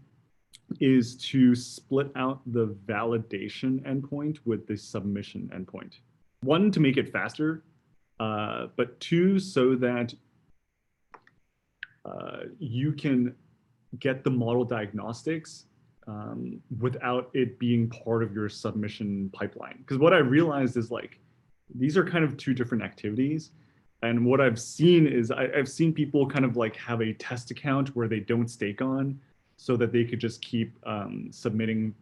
Speaker 2: is to split out the validation endpoint with the submission endpoint. One, to make it faster, but two, so that you can get the model diagnostics without it being part of your submission pipeline. Because what I realized is like, these are kind of two different activities. And what I've seen is I've seen people kind of like have a test account where they don't stake on, so that they could just keep submitting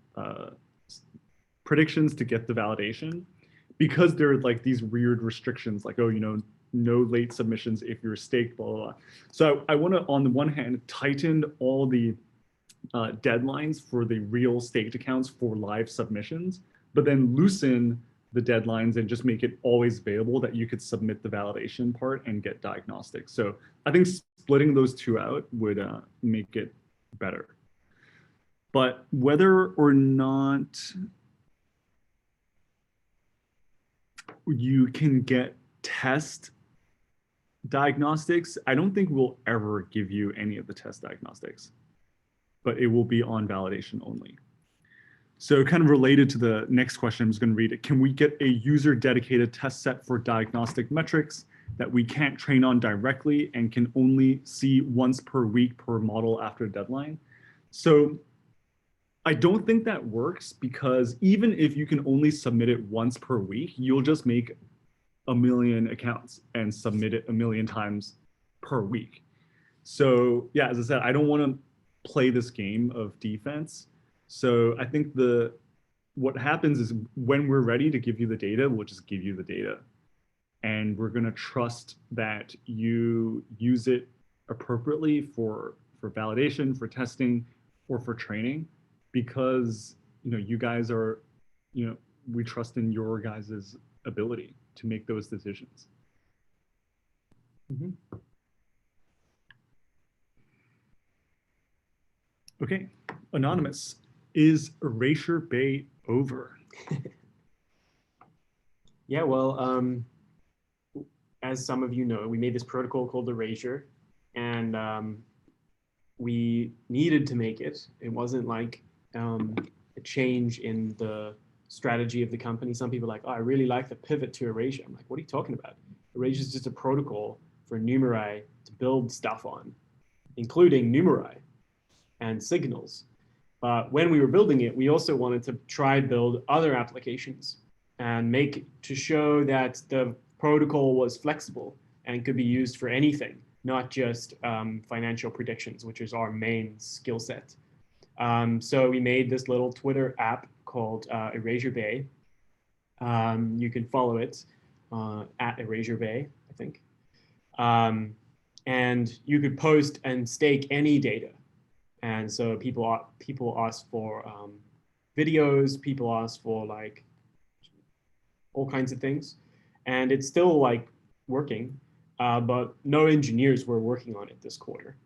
Speaker 2: predictions to get the validation. because there are like these weird restrictions, like, oh, you know, no late submissions if you're staked, blah, blah, blah. So I want to, on the one hand, tighten all the deadlines for the real staked accounts for live submissions, but then loosen the deadlines and just make it always available that you could submit the validation part and get diagnostics. So I think splitting those two out would make it better. But whether or not you can get test diagnostics, I don't think we'll ever give you any of the test diagnostics, but it will be on validation only. So kind of related to the next question, I'm just going to read it. Can we get a user dedicated test set for diagnostic metrics that we can't train on directly and can only see once per week per model after deadline? So I don't think that works, because even if you can only submit it once per week, you'll just make 1 million accounts and submit it 1 million times per week. So yeah, as I said, I don't want to play this game of defense. So I think what happens is when we're ready to give you the data, we'll just give you the data. And we're going to trust that you use it appropriately for validation, for testing, or for training, because, you know, you guys are, you know, we trust in your guys' ability to make those decisions. Mm-hmm. Okay, Anonymous, is Erasure Bay over?
Speaker 3: Yeah, well, as some of you know, we made this protocol called Erasure, and we needed to make it. It wasn't like a change in the strategy of the company. Some people are like, oh, I really like the pivot to Erasure. I'm like, what are you talking about? Erasure is just a protocol for Numerai to build stuff on, including Numerai and signals. But when we were building it, we also wanted to try build other applications and to show that the protocol was flexible and could be used for anything, not just financial predictions, which is our main skill set. So we made this little Twitter app called Erasure Bay. You can follow it at Erasure Bay, I think. And you could post and stake any data. And so people ask for videos, people ask for like all kinds of things. And it's still like working, but no engineers were working on it this quarter.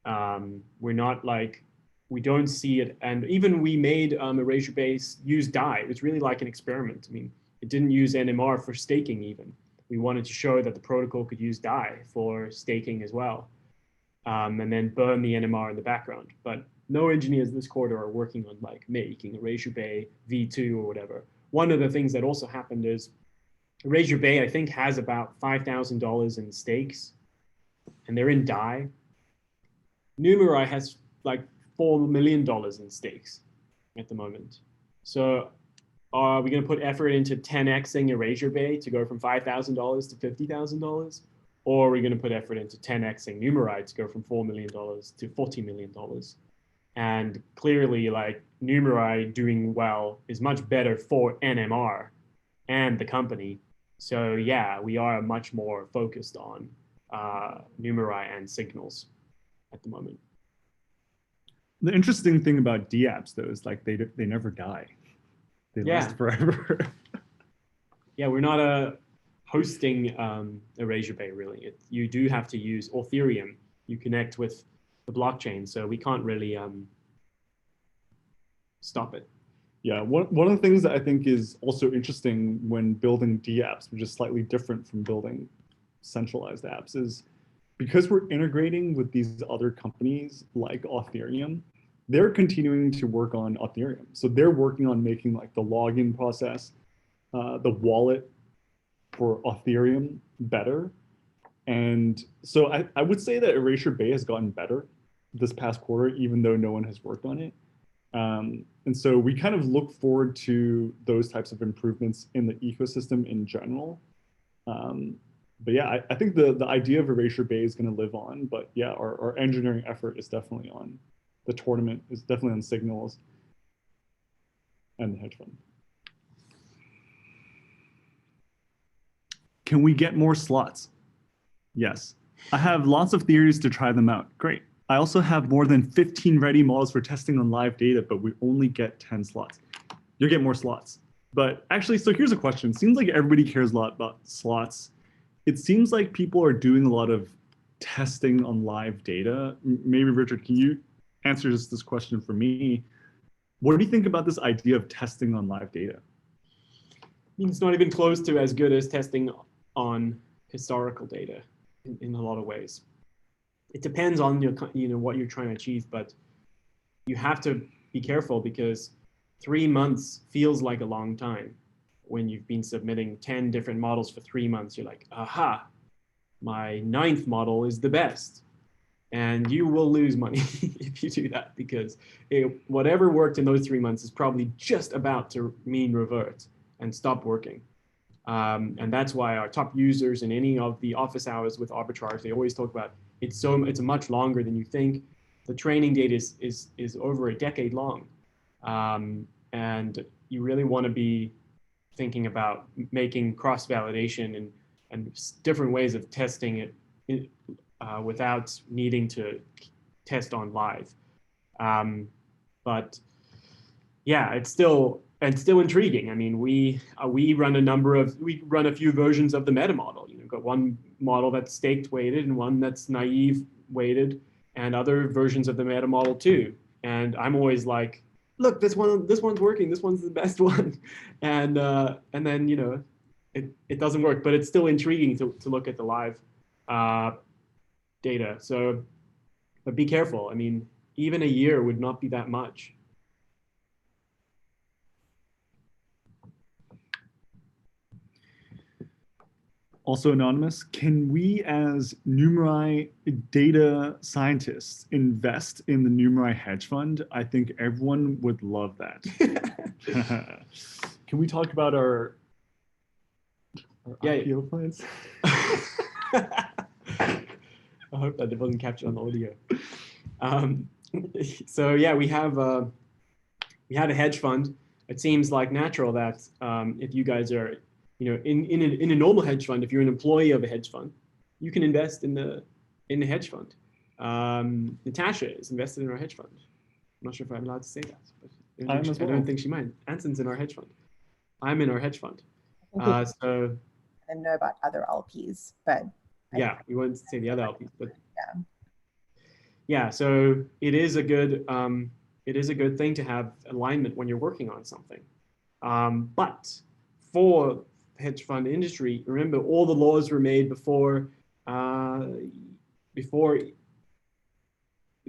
Speaker 3: We're not like, we don't see it. And even we made Erasure Base use DAI. It was really like an experiment. I mean, it didn't use NMR for staking even. We wanted to show that the protocol could use DAI for staking as well. And then burn the NMR in the background. But no engineers this quarter are working on like making Erasure Bay V2 or whatever. One of the things that also happened is Erasure Bay, I think, has about $5,000 in stakes, and they're in DAI. Numerai has like $4 million in stakes at the moment. So are we going to put effort into 10xing Erasure Bay to go from $5,000 to $50,000? Or are we going to put effort into 10xing Numerai to go from $4 million to $40 million? And clearly, like, Numerai doing well is much better for NMR and the company. So yeah, we are much more focused on Numerai and signals at the moment.
Speaker 2: The interesting thing about DApps, though, is like they never die. They last forever.
Speaker 3: Yeah, we're not hosting Erasure Bay, really. You do have to use Ethereum. You connect with the blockchain, so we can't really stop it.
Speaker 2: Yeah, one of the things that I think is also interesting when building DApps, which is slightly different from building centralized apps, is because we're integrating with these other companies like Ethereum, they're continuing to work on Ethereum. So they're working on making like the login process, the wallet for Ethereum better. And so I would say that Erasure Bay has gotten better this past quarter, even though no one has worked on it. And so we kind of look forward to those types of improvements in the ecosystem in general. But yeah, I think the idea of Erasure Bay is going to live on. But yeah, our engineering effort is definitely on the tournament, is definitely on signals and the hedge fund. Can we get more slots? Yes. I have lots of theories to try them out. Great. I also have more than 15 ready models for testing on live data, but we only get 10 slots. You'll get more slots. But actually, so here's a question. Seems like everybody cares a lot about slots. It seems like people are doing a lot of testing on live data. Maybe Richard, can you answer this question for me? What do you think about this idea of testing on live data?
Speaker 3: I mean, it's not even close to as good as testing on historical data in a lot of ways. It depends on what you're trying to achieve, but you have to be careful because 3 months feels like a long time. When you've been submitting 10 different models for 3 months, you're like, aha, my 9th model is the best. And you will lose money if you do that, because whatever worked in those 3 months is probably just about to mean revert and stop working. And that's why our top users in any of the office hours with arbitrage, they always talk about it's much longer than you think. The training data is over a decade long. And you really want to be thinking about making cross-validation and different ways of testing it without needing to test on live. But yeah, it's still intriguing. I mean, we run a few versions of the meta model. We've got one model that's staked weighted and one that's naive weighted, and other versions of the meta model too. And I'm always like, look, this one's working. This one's the best one, and then it doesn't work, but it's still intriguing to look at the live data. So, but be careful. I mean, even a year would not be that much.
Speaker 2: Also anonymous, can we as Numerai data scientists invest in the Numerai hedge fund? I think everyone would love that. Can we talk about our IPO plans?
Speaker 3: I hope that it wasn't captured on audio. So yeah, we have a hedge fund. It seems like natural that if you guys are in a normal hedge fund, if you're an employee of a hedge fund, you can invest in the hedge fund. Natasha is invested in our hedge fund. I'm not sure if I'm allowed to say that, but I don't think she might. Anson's in our hedge fund. I'm in our hedge fund. So
Speaker 1: I know about other LPs, but
Speaker 3: yeah, we won't say the other LPs, but yeah. So it is a good thing to have alignment when you're working on something. But for hedge fund industry, remember all the laws were made before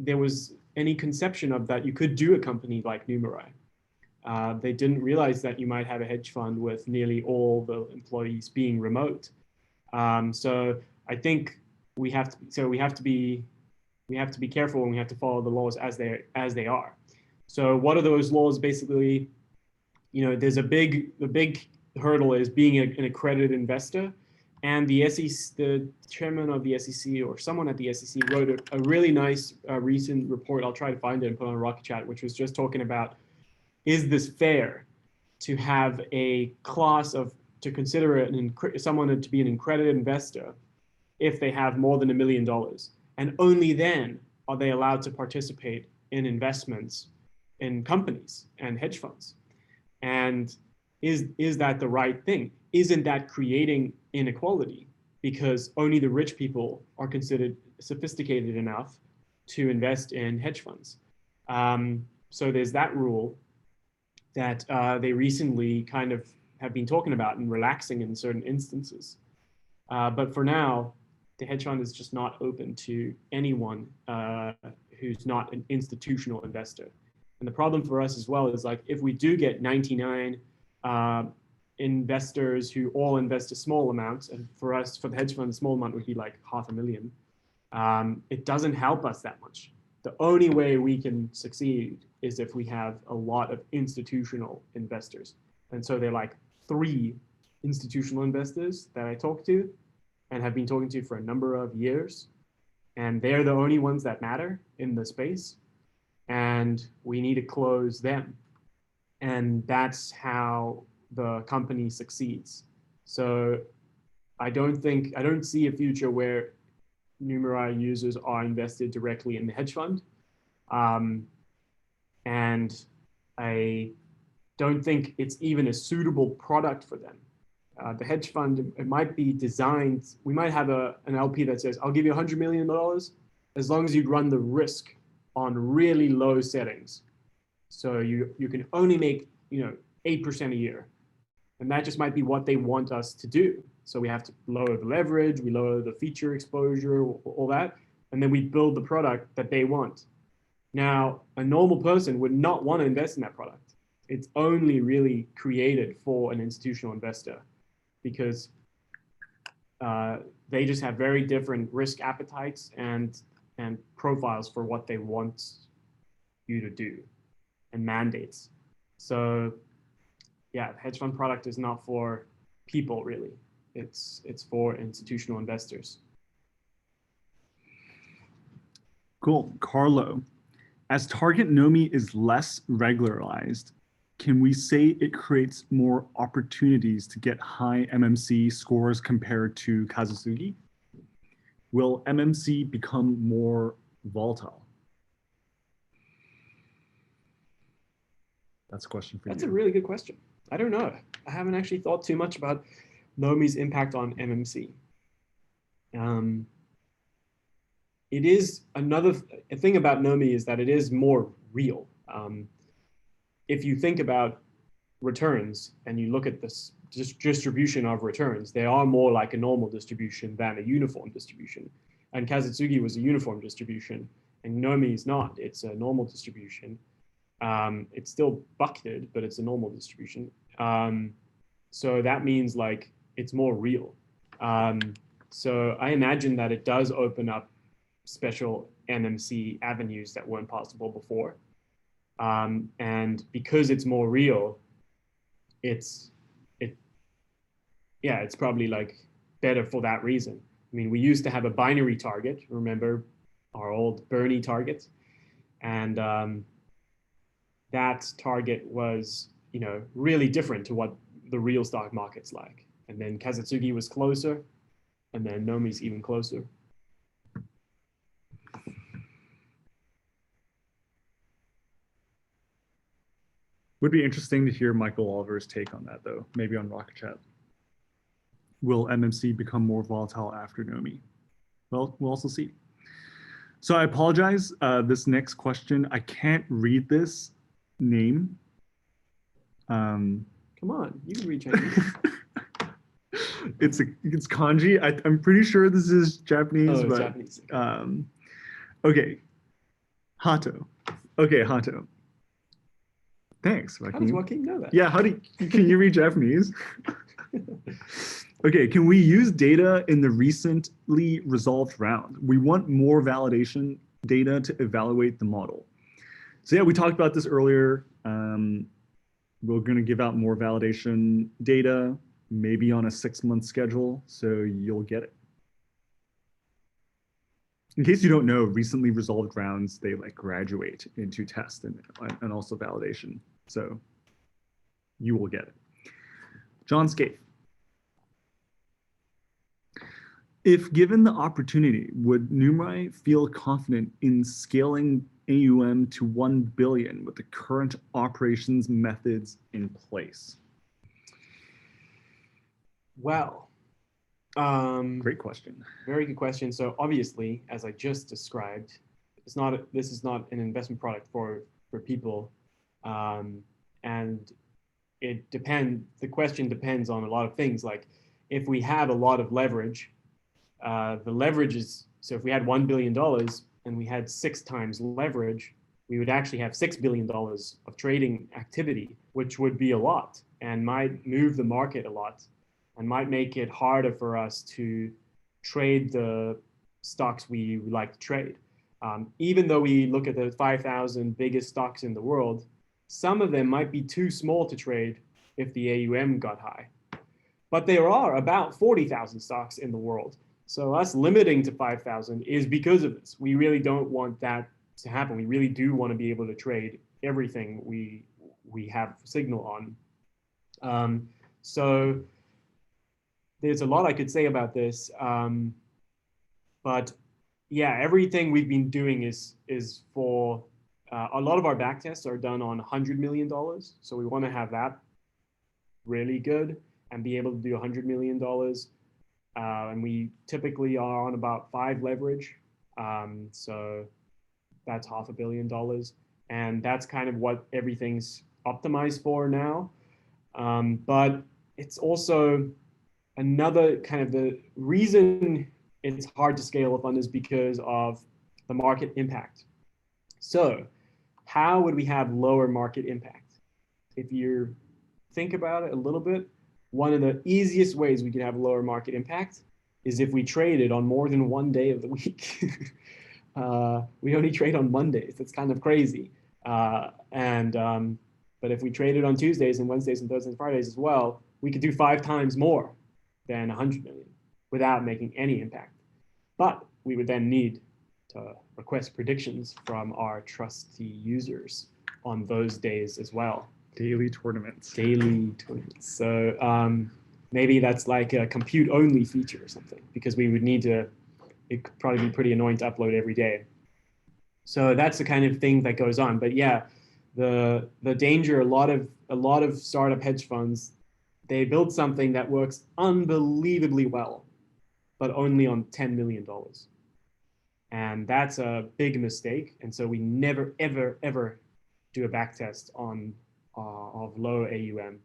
Speaker 3: there was any conception of that you could do a company like Numerai. They didn't realize that you might have a hedge fund with nearly all the employees being remote. So I think we have to be careful, and we have to follow the laws as they are. So what are those laws? Basically, there's the big hurdle is being an accredited investor, and the SEC, the chairman of the SEC or someone at the SEC wrote a really nice recent report. I'll try to find it and put on Rocket Chat, which was just talking about, is this fair to have a class to consider someone to be an accredited investor if they have more than $1 million, and only then are they allowed to participate in investments in companies and hedge funds. And is that the right thing? Isn't that creating inequality? Because only the rich people are considered sophisticated enough to invest in hedge funds. So there's that rule that they recently kind of have been talking about and relaxing in certain instances. But for now, the hedge fund is just not open to anyone who's not an institutional investor. And the problem for us as well is, like, if we do get 99 investors who all invest a small amount, and for us, for the hedge fund, a small amount would be like $500,000, it doesn't help us that much. The only way we can succeed is if we have a lot of institutional investors. And so they're like 3 institutional investors that I talk to and have been talking to for a number of years. And they're the only ones that matter in the space. And we need to close them. And that's how the company succeeds. So I don't see a future where Numerai users are invested directly in the hedge fund. And I don't think it's even a suitable product for them. The hedge fund, it might be designed, we might have an LP that says, I'll give you $100 million as long as you run the risk on really low settings. So you can only make 8% a year. And that just might be what they want us to do. So we have to lower the leverage, we lower the feature exposure, all that, and then we build the product that they want. Now, a normal person would not want to invest in that product. It's only really created for an institutional investor because they just have very different risk appetites and profiles for what they want you to do and mandates. So yeah, the hedge fund product is not for people really. It's for institutional investors.
Speaker 2: Cool. Carlo, as target nomi is less regularized, can we say it creates more opportunities to get high MMC scores compared to kazutsugi? Will MMC become more volatile? That's a question for you.
Speaker 3: That's a really good question. I don't know. I haven't actually thought too much about nomi's impact on MMC. It is a thing about nomi is that it is more real. If you think about returns and you look at this distribution of returns, they are more like a normal distribution than a uniform distribution. And kazutsugi was a uniform distribution, and nomi is not. It's a normal distribution. It's still bucketed, but it's a normal distribution. So that means like it's more real. So I imagine that it does open up special MMC avenues that weren't possible before. And because it's more real, it's probably like better for that reason. I mean, we used to have a binary target, remember our old Bernie target, and that target was, really different to what the real stock market's like. And then kazutsugi was closer, and then nomi's even closer.
Speaker 2: Would be interesting to hear Michael Oliver's take on that, though, maybe on Rocket Chat. Will MMC become more volatile after nomi? Well, we'll also see. So I apologize. This next question, I can't read this name.
Speaker 3: Come on, you can read Chinese.
Speaker 2: It's kanji. I'm pretty sure this is Japanese.
Speaker 3: Oh, it's
Speaker 2: but,
Speaker 3: Japanese.
Speaker 2: Okay. Hato. Okay, Hato. Thanks, Joaquin.
Speaker 3: How does Joaquin know that?
Speaker 2: Yeah, can you read Japanese? Okay, can we use data in the recently resolved round? We want more validation data to evaluate the model. So yeah, we talked about this earlier. We're going to give out more validation data, maybe on a 6-month schedule, so you'll get it. In case you don't know, recently resolved rounds, they like graduate into test and also validation. So you will get it. John Scaife. If given the opportunity, would Numerai feel confident in scaling AUM to 1 billion with the current operations methods in place?
Speaker 3: Well,
Speaker 2: great question.
Speaker 3: Very good question. So obviously, as I just described, this is not an investment product for people, and the question depends on a lot of things. Like if we have a lot of leverage, the leverage is, so if we had $1 billion and we had 6 times leverage, we would actually have $6 billion of trading activity, which would be a lot and might move the market a lot and might make it harder for us to trade the stocks we like to trade. Even though we look at the 5,000 biggest stocks in the world, some of them might be too small to trade if the AUM got high. But there are about 40,000 stocks in the world. So us limiting to 5,000 is because of this. We really don't want that to happen. We really do want to be able to trade everything we have signal on. So there's a lot I could say about this, but yeah, everything we've been doing is for a lot of our back tests are done on $100 million. So we want to have that really good and be able to do $100 million. And we typically are on about 5 leverage. So that's $500 million. And that's kind of what everything's optimized for now. But it's also another kind of the reason it's hard to scale a fund is because of the market impact. So how would we have lower market impact? If you think about it a little bit, one of the easiest ways we could have lower market impact is if we traded on more than one day of the week. We only trade on Mondays. That's kind of crazy. But if we traded on Tuesdays and Wednesdays and Thursdays and Fridays as well, we could do 5 times more than 100 million without making any impact. But we would then need to request predictions from our trustee users on those days as well.
Speaker 2: Daily tournaments.
Speaker 3: Daily tournaments. So maybe that's like a compute only feature or something, because we would need to, it could probably be pretty annoying to upload every day. So that's the kind of thing that goes on. But yeah, the danger, a lot of startup hedge funds, they build something that works unbelievably well, but only on $10 million. And that's a big mistake. And so we never, ever, ever do a backtest on of low AUM.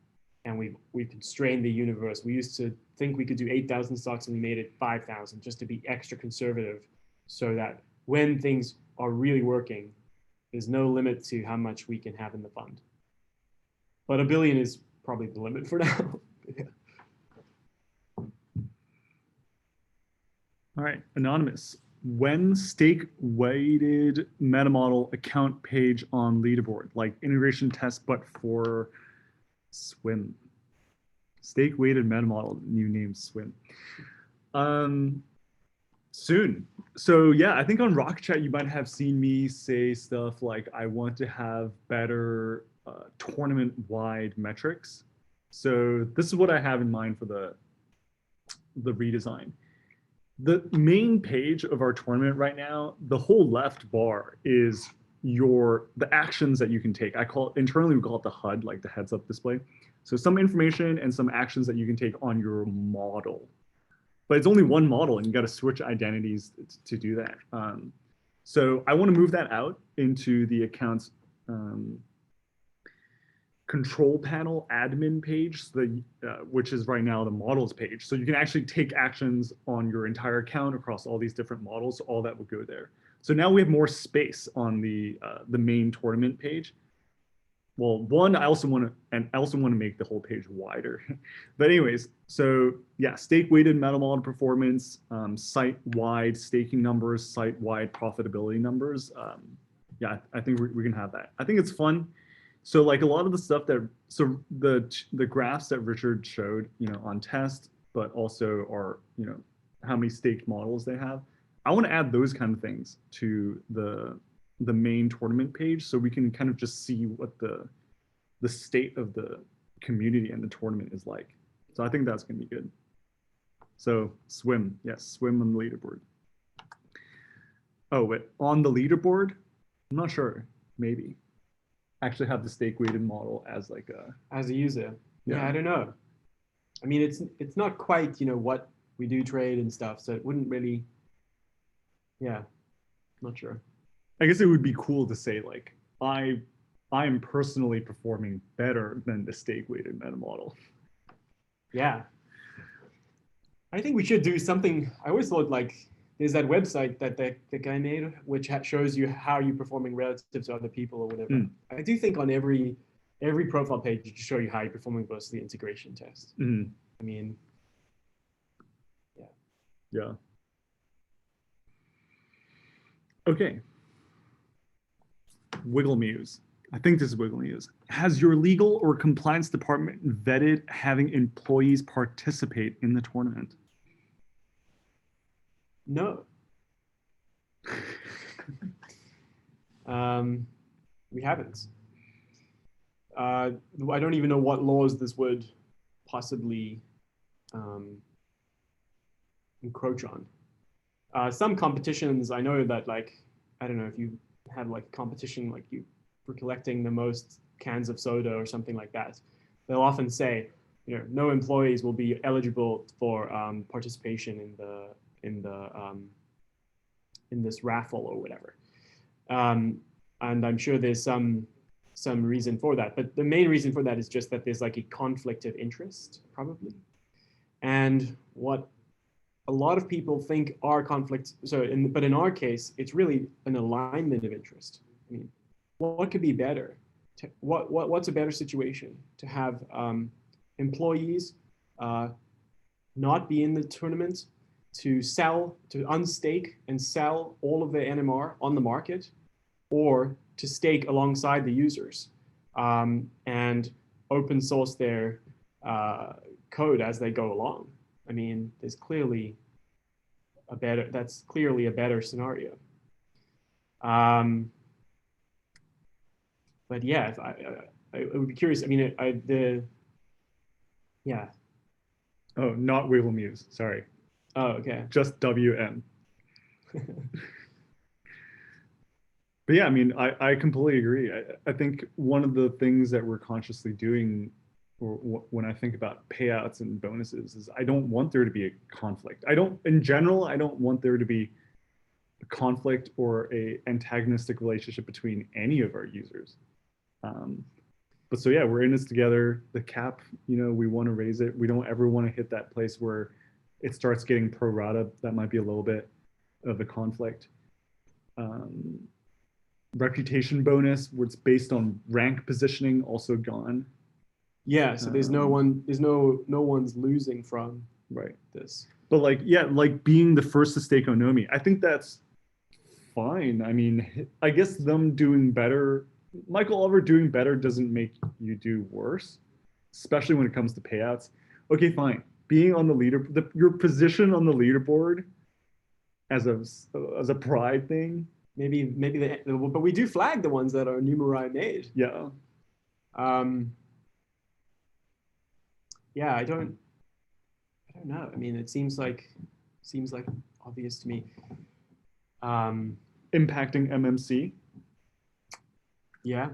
Speaker 3: And we've constrained the universe. We used to think we could do 8,000 stocks and we made it 5,000 just to be extra conservative, so that when things are really working, there's no limit to how much we can have in the fund. But $1 billion is probably the limit for now. Yeah.
Speaker 2: All right, Anonymous. When stake-weighted meta model account page on leaderboard, like integration test, but for swim. Stake-weighted meta model, new name swim. Soon. So yeah, I think on Rock Chat you might have seen me say stuff like I want to have better tournament-wide metrics. So this is what I have in mind for the redesign. The main page of our tournament right now, the whole left bar is the actions that you can take. I call it, internally we call it the HUD, like the heads up display. So some information and some actions that you can take on your model. But it's only one model and you got to switch identities to do that. So I want to move that out into the accounts control panel admin page, so which is right now the models page. So you can actually take actions on your entire account across all these different models. So all that will go there. So now we have more space on the main tournament page. Well, one, I also want to make the whole page wider. But anyways, so yeah, stake-weighted meta model performance, site-wide staking numbers, site-wide profitability numbers. Yeah, I think we can have that. I think it's fun. So like a lot of the stuff so the graphs that Richard showed, on test, but also are, how many staked models they have. I want to add those kind of things to the main tournament page, so we can kind of just see what the state of the community and the tournament is like. So I think that's going to be good. So swim, yes, swim on the leaderboard. Oh, wait, on the leaderboard? I'm not sure, maybe. Actually have the stake weighted model as like
Speaker 3: as a user. Yeah, I don't know. I mean, it's not quite, what we do trade and stuff, so it wouldn't really, yeah, not sure.
Speaker 2: I guess it would be cool to say like, I am personally performing better than the stake weighted meta model.
Speaker 3: Yeah. I think we should do something. I always thought like, there's that website that the guy made, which shows you how you're performing relative to other people or whatever. I do think on every profile page, you show you how you're performing versus the integration test. I mean, yeah.
Speaker 2: Yeah. Okay. Wiggle Muse. I think this is Wiggle Muse. Has your legal or compliance department vetted having employees participate in the tournament?
Speaker 3: No. We haven't. I don't even know what laws this would possibly encroach on. Some competitions, I know that like, I don't know if you had like a competition, like you were collecting the most cans of soda or something like that. They'll often say, you know, no employees will be eligible for participation in this raffle or whatever. And I'm sure there's some reason for that, but the main reason for that is just that there's like a conflict of interest, probably. And what a lot of people think are conflicts. But in our case, it's really an alignment of interest. I mean, what could be better? What's a better situation to have employees not be in the tournament, to unstake and sell all of their NMR on the market, or to stake alongside the users and open source their code as they go along. I mean, that's clearly a better scenario. But yeah, I would be curious. I mean, yeah.
Speaker 2: Oh, not We Will Muse. Sorry.
Speaker 3: Oh, okay.
Speaker 2: Just WM. But yeah, I mean, I completely agree. I think one of the things that we're consciously doing, or when I think about payouts and bonuses, is I don't want there to be a conflict. In general, I don't want there to be a conflict or a antagonistic relationship between any of our users. But so yeah, we're in this together. The cap, you know, we want to raise it. We don't ever want to hit that place where it starts getting pro rata. That might be a little bit of a conflict. Reputation bonus, where it's based on rank positioning, also gone.
Speaker 3: Yeah, so there's no one's losing from this.
Speaker 2: But like, yeah, like being the first to stake on Nomi, I think that's fine. I mean, I guess them doing better, Michael Oliver doing better doesn't make you do worse, especially when it comes to payouts. Okay, fine. Being on the your position on the leaderboard as a pride thing.
Speaker 3: Maybe but we do flag the ones that are Numerai made.
Speaker 2: Yeah.
Speaker 3: Yeah, I don't know. I mean, it seems like obvious to me.
Speaker 2: Impacting MMC.
Speaker 3: Yeah.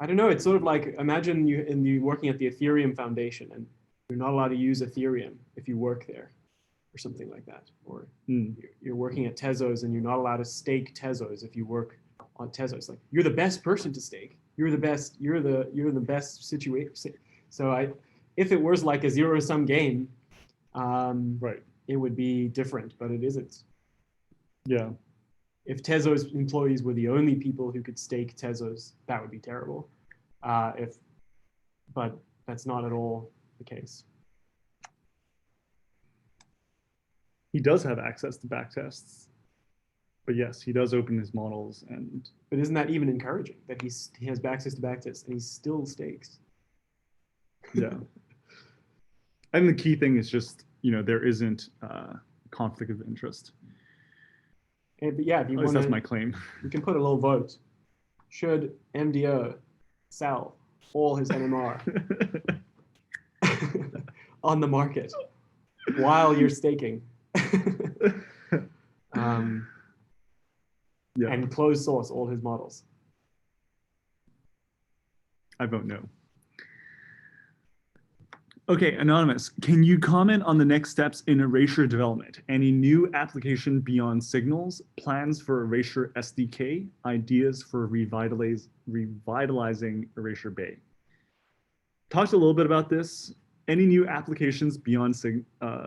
Speaker 3: I don't know. It's sort of like, imagine you working at the Ethereum Foundation and you're not allowed to use Ethereum if you work there, or something like that. Or you're working at Tezos and you're not allowed to stake Tezos if you work on Tezos. Like, you're the best person to stake. You're the best situation. So if it was like a zero-sum game, it would be different, but it isn't.
Speaker 2: Yeah.
Speaker 3: If Tezos employees were the only people who could stake Tezos, that would be terrible. But that's not at all the case.
Speaker 2: He does have access to backtests. But yes, he does open his models.
Speaker 3: But isn't that even encouraging that he has access to backtests and he still stakes?
Speaker 2: Yeah. And the key thing is just, you know, there isn't conflict of interest.
Speaker 3: But yeah, if you want,
Speaker 2: that's my claim.
Speaker 3: You can put a little vote. Should MDO sell all his NMR on the market while you're staking? And close source all his models.
Speaker 2: I vote no. Okay, Anonymous, can you comment on the next steps in erasure development? Any new application beyond signals, plans for erasure SDK, ideas for revitalizing Erasure Bay? Talked a little bit about this. Any new applications beyond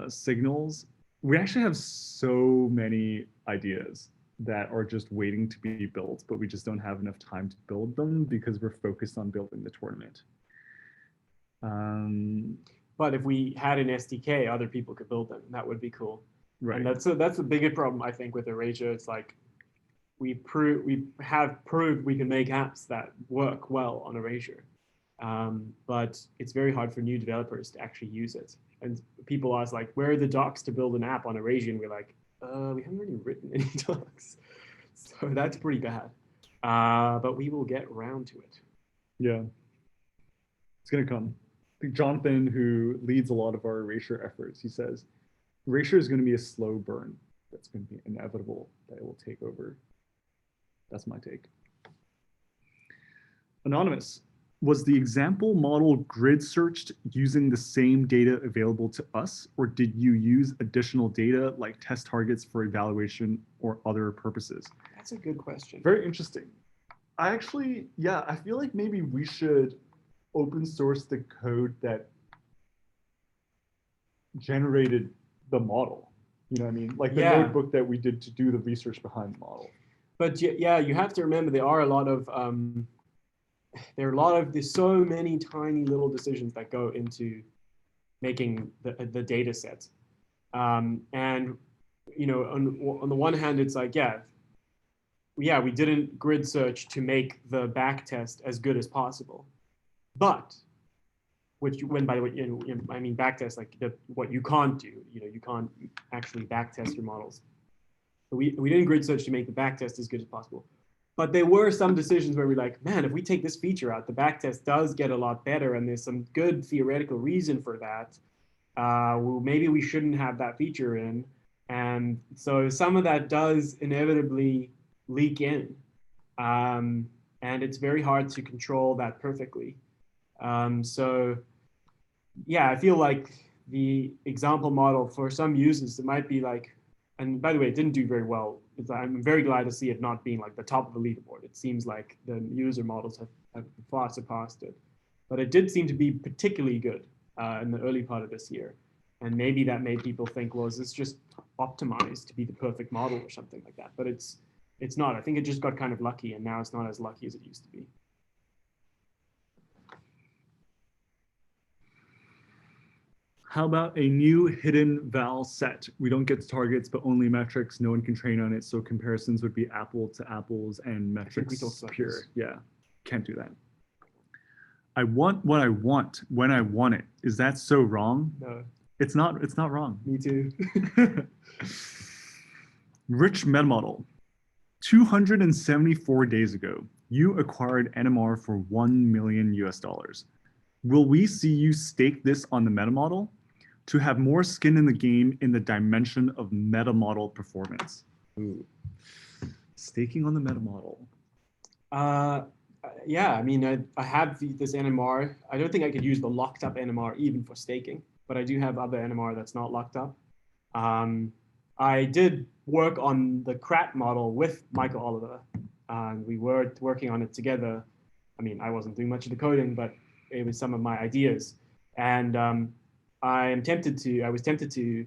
Speaker 2: signals? We actually have so many ideas that are just waiting to be built, but we just don't have enough time to build them because we're focused on building the tournament.
Speaker 3: But if we had an SDK, other people could build them. That would be cool.
Speaker 2: Right.
Speaker 3: And that's a bigger problem, I think, with Erasure. It's like we have proved we can make apps that work well on Erasure, but it's very hard for new developers to actually use it. And people ask like, where are the docs to build an app on Erasure? And we're like, we haven't really written any docs, so that's pretty bad. But we will get around to it.
Speaker 2: Yeah, it's gonna come. Jonathan, who leads a lot of our erasure efforts, he says, erasure is going to be a slow burn. That's going to be inevitable that it will take over. That's my take. Anonymous, was the example model grid searched using the same data available to us, or did you use additional data like test targets for evaluation or other purposes?
Speaker 3: That's a good question.
Speaker 2: Very interesting. I actually, yeah, I feel like maybe we should open source the code that generated the model. You know what I mean? Like the notebook that we did to do the research behind the model.
Speaker 3: But yeah, you have to remember there are a lot of there's so many tiny little decisions that go into making the data set. And you know, on the one hand, it's like, we didn't grid search to make the back test as good as possible. But when by the way, I mean back test, like what you can't do, you can't actually back test your models. So we didn't grid search to make the back test as good as possible. But there were some decisions where we're like, man, if we take this feature out, the backtest does get a lot better, and there's some good theoretical reason for that. Well, maybe we shouldn't have that feature in. And so some of that does inevitably leak in. And it's very hard to control that perfectly. So yeah, I feel like the example model for some users, it might be like, and by the way, it didn't do very well. I'm very glad to see it not being like the top of the leaderboard. It seems like the user models have far surpassed it. But it did seem to be particularly good in the early part of this year. And maybe that made people think, well, is this just optimized to be the perfect model or something like that? But it's not. I think it just got kind of lucky, and now it's not as lucky as it used to be.
Speaker 2: How about a new hidden val set? We don't get to targets, but only metrics. No one can train on it. So comparisons would be apple to apples and metrics pure. Yeah, can't do that. I want what I want when I want it. Is that so wrong?
Speaker 3: No.
Speaker 2: It's not wrong.
Speaker 3: Me too.
Speaker 2: Rich meta model. 274 days ago, you acquired NMR for $1 million US. Will we see you stake this on the meta model to have more skin in the game in the dimension of meta model performance? Ooh. Staking on the meta model.
Speaker 3: Yeah, I mean, I have this NMR. I don't think I could use the locked up NMR even for staking, but I do have other NMR that's not locked up. I did work on the CRAT model with Michael Oliver. We were working on it together. I mean, I wasn't doing much of the coding, but it was some of my ideas. And I was tempted to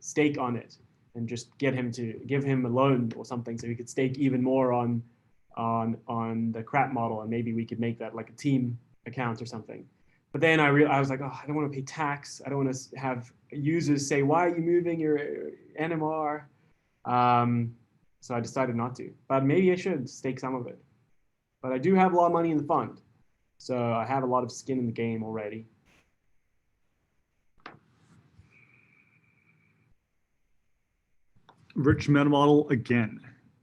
Speaker 3: stake on it and just give him a loan or something so he could stake even more on the CRAT model, and maybe we could make that like a team account or something. But then I was like, oh, I don't want to pay tax. I don't want to have users say, why are you moving your NMR? So I decided not to. But maybe I should stake some of it. But I do have a lot of money in the fund. So I have a lot of skin in the game already.
Speaker 2: Rich meta model again.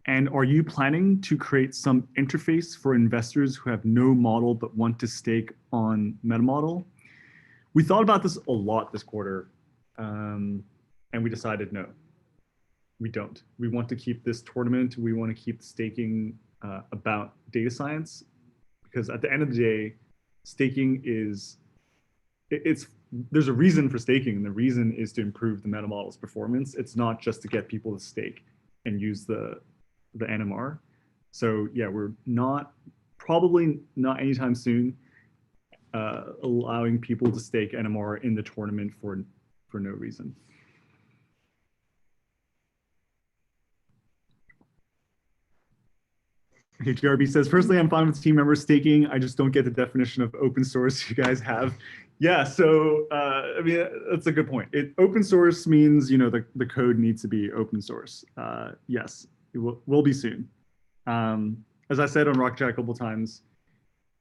Speaker 2: And are you planning to create some interface for investors who have no model but want to stake on meta model? We thought about this a lot this quarter, and we decided no, we don't. We want to keep this tournament. We want to keep staking about data science, because at the end of the day, staking there's a reason for staking, and the reason is to improve the meta model's performance. It's not just to get people to stake and use the NMR. So yeah, we're probably not anytime soon allowing people to stake NMR in the tournament for no reason. HRB says, personally, I'm fine with team members staking. I just don't get the definition of open source you guys have. Yeah, so I mean, that's a good point. Open source means, the code needs to be open source. Yes, it will be soon. As I said on Rock Chat a couple of times,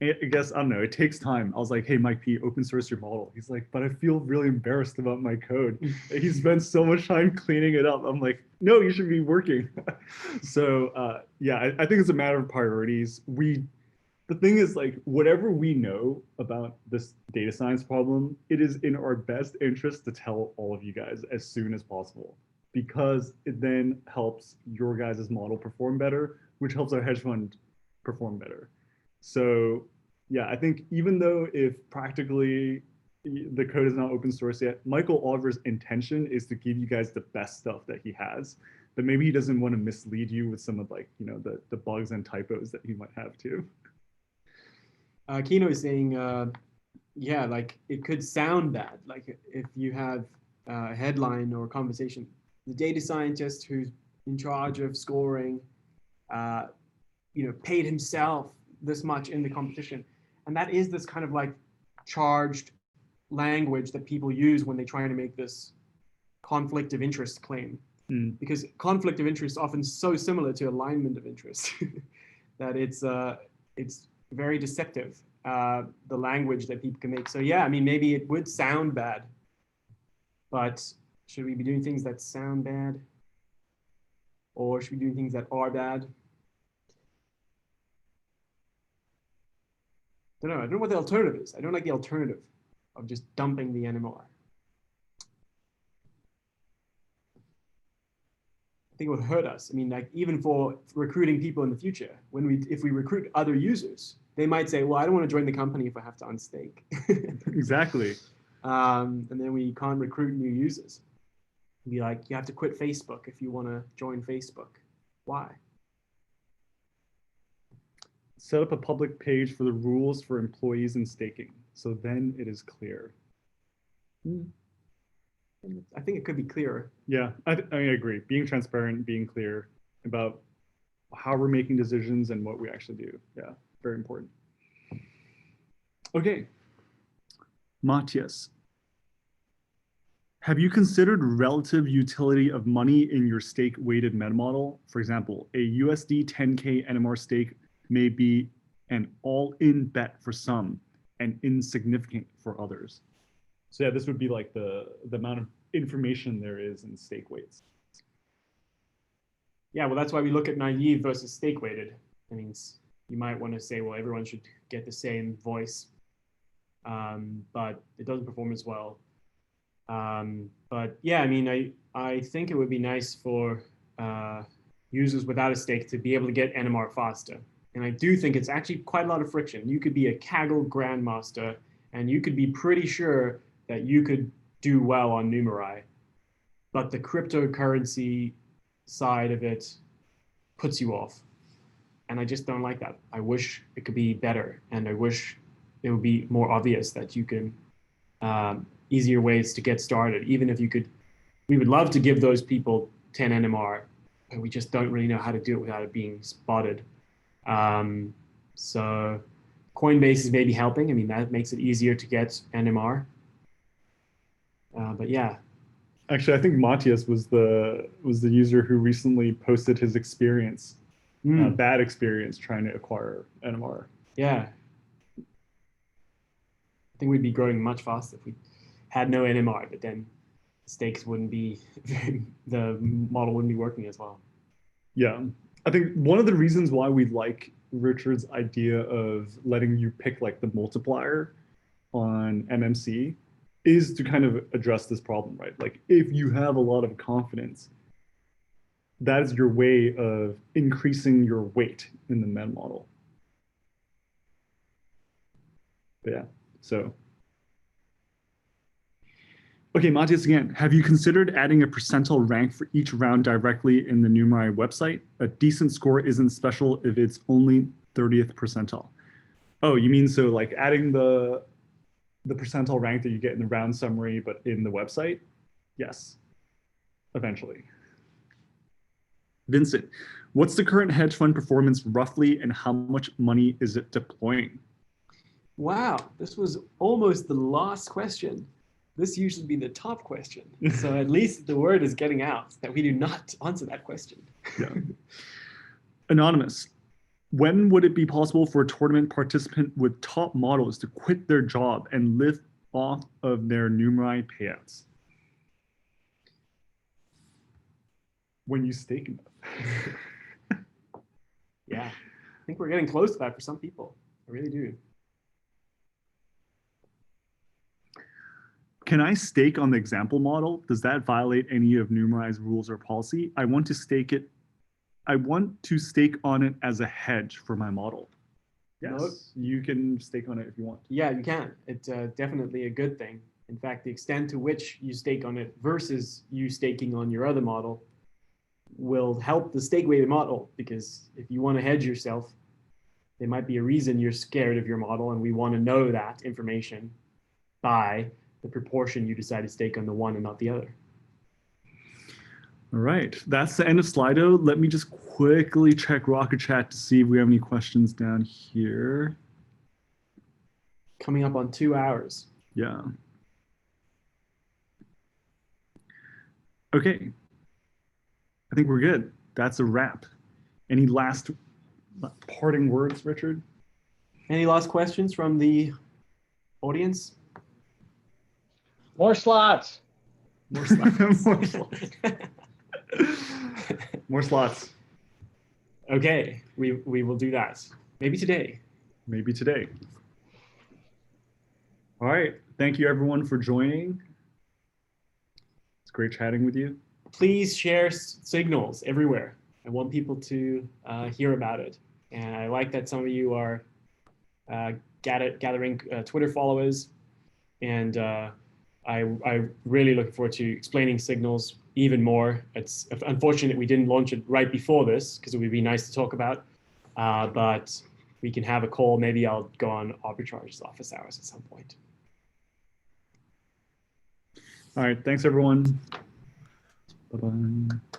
Speaker 2: I guess, I don't know, it takes time. I was like, hey, Mike P, open source your model. He's like, but I feel really embarrassed about my code. He spent so much time cleaning it up. I'm like, no, you should be working. So yeah, I think it's a matter of priorities. the thing is, like, whatever we know about this data science problem, it is in our best interest to tell all of you guys as soon as possible, because it then helps your guys' model perform better, which helps our hedge fund perform better. So yeah, I think even though if practically the code is not open source yet, Michael Oliver's intention is to give you guys the best stuff that he has, but maybe he doesn't want to mislead you with some of, like, you know, the bugs and typos that he might have too.
Speaker 3: Kino is saying, yeah, like it could sound bad. Like if you have a headline or a conversation, the data scientist who's in charge of scoring, paid himself this much in the competition. And that is this kind of like charged language that people use when they try to make this conflict of interest claim. Because conflict of interest is often so similar to alignment of interest that it's very deceptive, the language that people can make. So yeah, I mean, maybe it would sound bad, but should we be doing things that sound bad? Or should we be doing things that are bad? I don't know what the alternative is. I don't like the alternative of just dumping the NMR. I think it would hurt us. I mean, like even for recruiting people in the future, if we recruit other users, they might say, well, I don't want to join the company if I have to unstake.
Speaker 2: Exactly.
Speaker 3: And then we can't recruit new users. Be like, you have to quit Facebook if you want to join Facebook. Why?
Speaker 2: Set up a public page for the rules for employees and staking, so then it is clear.
Speaker 3: I think it could be clearer.
Speaker 2: Yeah, I agree. Being transparent, being clear about how we're making decisions and what we actually do. Yeah, very important. Okay, Matthias, have you considered relative utility of money in your stake weighted meta model? For example, a USD 10K NMR stake may be an all-in bet for some and insignificant for others. So yeah, this would be like the amount of information there is in stake weights.
Speaker 3: Yeah, well, that's why we look at naive versus stake weighted. I mean, you might want to say, well, everyone should get the same voice, but it doesn't perform as well. But yeah, I mean, I think it would be nice for users without a stake to be able to get NMR faster. And I do think it's actually quite a lot of friction. You could be a Kaggle grandmaster, and you could be pretty sure that you could do well on Numerai, but the cryptocurrency side of it puts you off. And I just don't like that. I wish it could be better, and I wish it would be more obvious that you can, easier ways to get started. Even if you could, we would love to give those people 10 NMR, but we just don't really know how to do it without it being spotted. So Coinbase is maybe helping. I mean, that makes it easier to get NMR. But yeah.
Speaker 2: Actually, I think Matthias was the user who recently posted his experience, bad experience trying to acquire NMR.
Speaker 3: Yeah. I think we'd be growing much faster if we had no NMR, but then stakes wouldn't be, the model wouldn't be working as well.
Speaker 2: Yeah. I think one of the reasons why we like Richard's idea of letting you pick like the multiplier on MMC is to kind of address this problem, right? Like if you have a lot of confidence, that is your way of increasing your weight in the meta model. But yeah, so. Okay, Matthias again, have you considered adding a percentile rank for each round directly in the Numerai website? A decent score isn't special if it's only 30th percentile. Oh, you mean so like adding the percentile rank that you get in the round summary, but in the website? Yes, eventually. Vincent, what's the current hedge fund performance roughly and how much money is it deploying?
Speaker 3: Wow, this was almost the last question. This usually be the top question. So at least the word is getting out that we do not answer that question.
Speaker 2: Yeah. Anonymous, when would it be possible for a tournament participant with top models to quit their job and live off of their Numerai payouts? When you stake enough.
Speaker 3: Yeah, I think we're getting close to that for some people. I really do.
Speaker 2: Can I stake on the example model? Does that violate any of Numerai's rules or policy? I want to stake on it as a hedge for my model. Yes,
Speaker 3: No.
Speaker 2: you can stake on it if you want.
Speaker 3: Yeah, you can. It's definitely a good thing. In fact, the extent to which you stake on it versus you staking on your other model will help the stake weighted model, because if you want to hedge yourself, there might be a reason you're scared of your model, and we want to know that information by the proportion you decide to stake on the one and not the other.
Speaker 2: All right, that's the end of Slido. Let me just quickly check Rocket Chat to see if we have any questions down here.
Speaker 3: Coming up on 2 hours.
Speaker 2: Yeah. Okay. I think we're good. That's a wrap. Any last parting words, Richard?
Speaker 3: Any last questions from the audience?
Speaker 5: More slots.
Speaker 3: More slots.
Speaker 2: More slots. More slots.
Speaker 3: Okay, we will do that. Maybe today.
Speaker 2: Maybe today. All right. Thank you, everyone, for joining. It's great chatting with you.
Speaker 3: Please share signals everywhere. I want people to hear about it. And I like that some of you are gathering Twitter followers. And I really look forward to explaining signals even more. It's unfortunate we didn't launch it right before this, because it would be nice to talk about. But we can have a call. Maybe I'll go on Arbitrage's office hours at some point.
Speaker 2: All right. Thanks, everyone. Bye-bye.